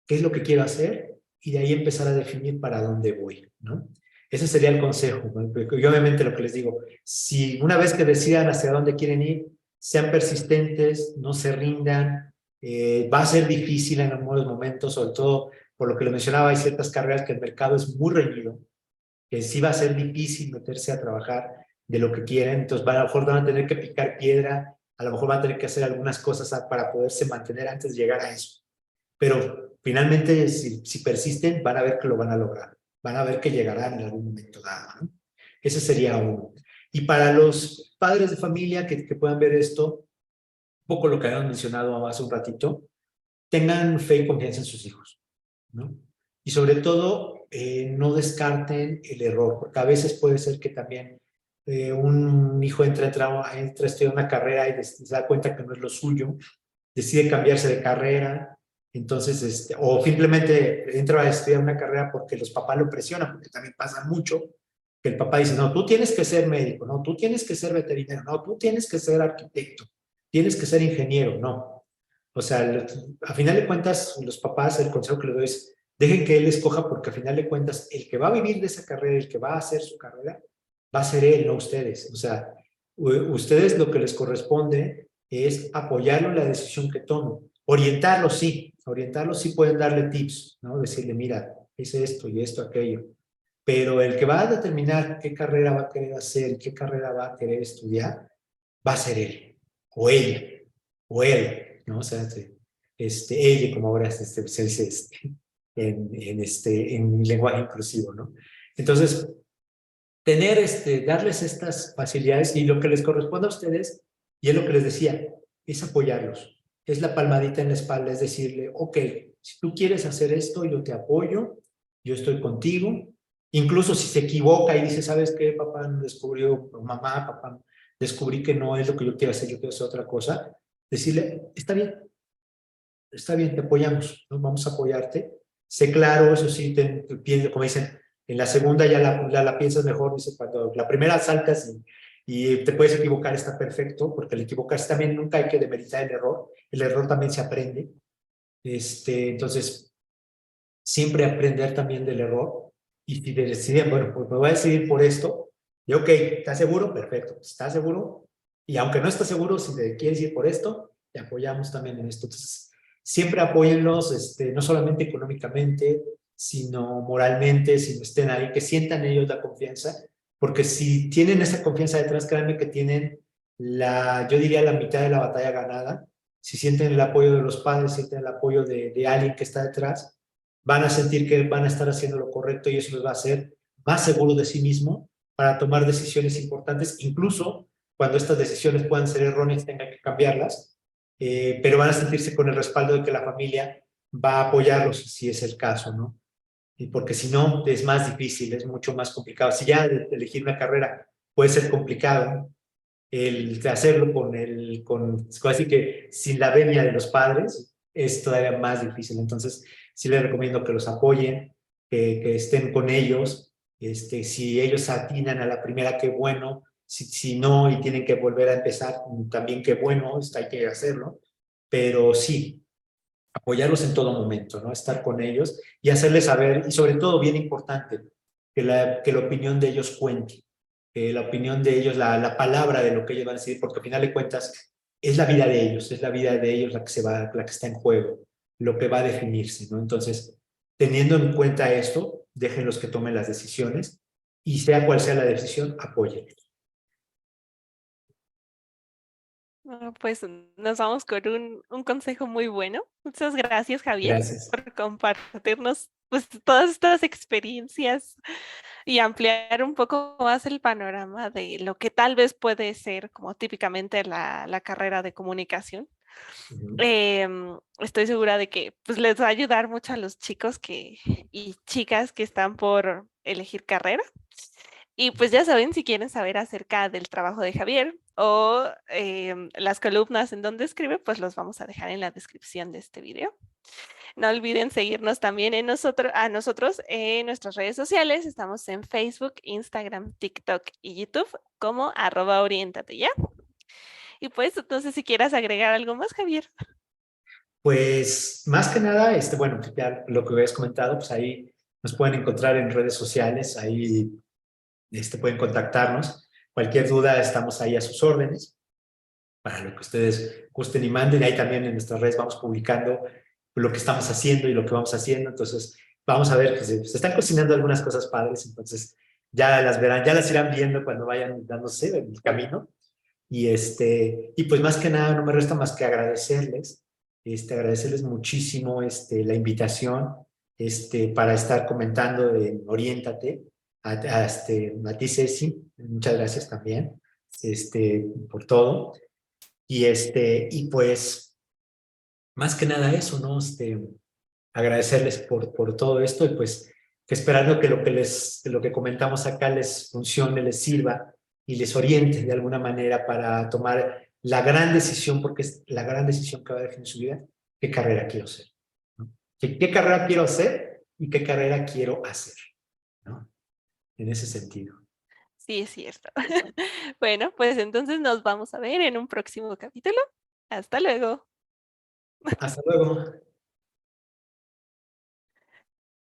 ¿Qué es lo que quiero hacer? Y de ahí empezar a definir para dónde voy, ¿no? Ese sería el consejo, ¿no? Y obviamente lo que les digo, si una vez que decidan hacia dónde quieren ir, sean persistentes, no se rindan, va a ser difícil en algunos momentos, sobre todo por lo que le mencionaba, hay ciertas carreras que el mercado es muy reñido, que sí va a ser difícil meterse a trabajar de lo que quieren, entonces a lo mejor van a tener que picar piedra, a lo mejor van a tener que hacer algunas cosas para poderse mantener antes de llegar a eso. Pero finalmente, si persisten, van a ver que lo van a lograr, van a ver que llegarán en algún momento dado, ¿no? Ese sería uno. Y para los padres de familia que puedan ver esto, un poco lo que habíamos mencionado hace un ratito, tengan fe y confianza en sus hijos, ¿no? Y sobre todo, no descarten el error, porque a veces puede ser que también un hijo entra a estudiar una carrera y se da cuenta que no es lo suyo, decide cambiarse de carrera, entonces, o simplemente entra a estudiar una carrera porque los papás lo presionan, porque también pasa mucho, que el papá dice, no, tú tienes que ser médico, no, tú tienes que ser veterinario, no, tú tienes que ser arquitecto, tienes que ser ingeniero, no. O sea, a final de cuentas, los papás, el consejo que les doy es, dejen que él escoja, porque a final de cuentas, el que va a vivir de esa carrera, el que va a hacer su carrera, va a ser él, no ustedes. O sea, ustedes lo que les corresponde es apoyarlo en la decisión que tome. Orientarlo sí pueden darle tips, ¿no? Decirle, mira, es esto y esto, aquello. Pero el que va a determinar qué carrera va a querer hacer, qué carrera va a querer estudiar, va a ser él, o ella, o él, ¿no? O sea, ella, como ahora se dice en lenguaje inclusivo, ¿no? Entonces, darles estas facilidades y lo que les corresponde a ustedes, y es lo que les decía, es apoyarlos, es la palmadita en la espalda, es decirle, ok, si tú quieres hacer esto, yo te apoyo, yo estoy contigo, incluso si se equivoca y dice, ¿sabes qué, papá? Descubrió, o mamá, papá, descubrí que no es lo que yo quiero hacer, yo quiero hacer otra cosa, decirle, está bien, te apoyamos, ¿no? Vamos a apoyarte, sé claro, eso sí, como dicen, en la segunda ya la piensas mejor, dice, cuando la primera saltas y te puedes equivocar, está perfecto, porque el equivocarse también nunca hay que demeritar el error también se aprende, entonces, siempre aprender también del error, y si deciden, bueno, pues me voy a decidir por esto, y ok, ¿estás seguro? Perfecto, ¿estás seguro? Y aunque no estás seguro, si te quieres ir por esto, te apoyamos también en esto. Entonces, siempre apóyenlos, no solamente económicamente, sino moralmente, si no estén ahí, que sientan ellos la confianza, porque si tienen esa confianza detrás, créanme que tienen yo diría la mitad de la batalla ganada. Si sienten el apoyo de los padres, sienten el apoyo de alguien que está detrás, van a sentir que van a estar haciendo lo correcto y eso les va a hacer más seguros de sí mismo para tomar decisiones importantes, incluso cuando estas decisiones puedan ser erróneas, tengan que cambiarlas, pero van a sentirse con el respaldo de que la familia va a apoyarlos si es el caso, ¿no? Y porque si no, es más difícil, es mucho más complicado. Si ya elegir una carrera puede ser complicado, el de hacerlo así que sin la venia de los padres es todavía más difícil. Entonces, sí les recomiendo que los apoyen, que estén con ellos. Si ellos atinan a la primera, qué bueno. Si no y tienen que volver a empezar, también qué bueno, hay que hacerlo. Pero sí, apoyarlos en todo momento, ¿no? Estar con ellos y hacerles saber, y sobre todo, bien importante, que la opinión de ellos cuente, que la opinión de ellos, la palabra de lo que ellos van a decir, porque al final de cuentas es la vida de ellos, es la vida de ellos la que está en juego, lo que va a definirse, ¿no? Entonces, teniendo en cuenta esto, déjenlos que tomen las decisiones y sea cual sea la decisión, apóyenlos. Pues nos vamos con un consejo muy bueno. Muchas gracias, Javier, Gracias. por compartirnos pues, todas estas experiencias y ampliar un poco más el panorama de lo que tal vez puede ser como típicamente la carrera de comunicación. Estoy segura de que pues, les va a ayudar mucho a los chicos y chicas que están por elegir carrera. Y pues ya saben, si quieren saber acerca del trabajo de Javier o las columnas en donde escribe, pues los vamos a dejar en la descripción de este video. No olviden seguirnos también a nosotros en nuestras redes sociales. Estamos en Facebook, Instagram, TikTok y YouTube como @orientate ya. Y pues, entonces, si quieras agregar algo más, Javier. Pues más que nada, bueno, ya lo que habías comentado, pues ahí nos pueden encontrar en redes sociales, ahí pueden contactarnos. Cualquier duda, estamos ahí a sus órdenes para lo que ustedes gusten y manden. Ahí también en nuestras redes vamos publicando lo que estamos haciendo y lo que vamos haciendo. Entonces, vamos a ver que se están cocinando algunas cosas padres, entonces ya las verán, ya las irán viendo cuando vayan dándose el camino. Y pues más que nada, no me resta más que agradecerles muchísimo la invitación para estar comentando en Oriéntate. A ti, Ceci, muchas gracias también por todo. Y pues, más que nada eso, ¿no? Agradecerles por todo esto y pues que esperando que lo que comentamos acá les funcione, les sirva y les oriente de alguna manera para tomar la gran decisión, porque es la gran decisión que va a definir su vida, qué carrera quiero hacer, ¿no? ¿Qué carrera quiero hacer y qué carrera quiero hacer, ¿no? En ese sentido. Sí, es cierto. Bueno, pues entonces nos vamos a ver en un próximo capítulo. Hasta luego. Hasta luego.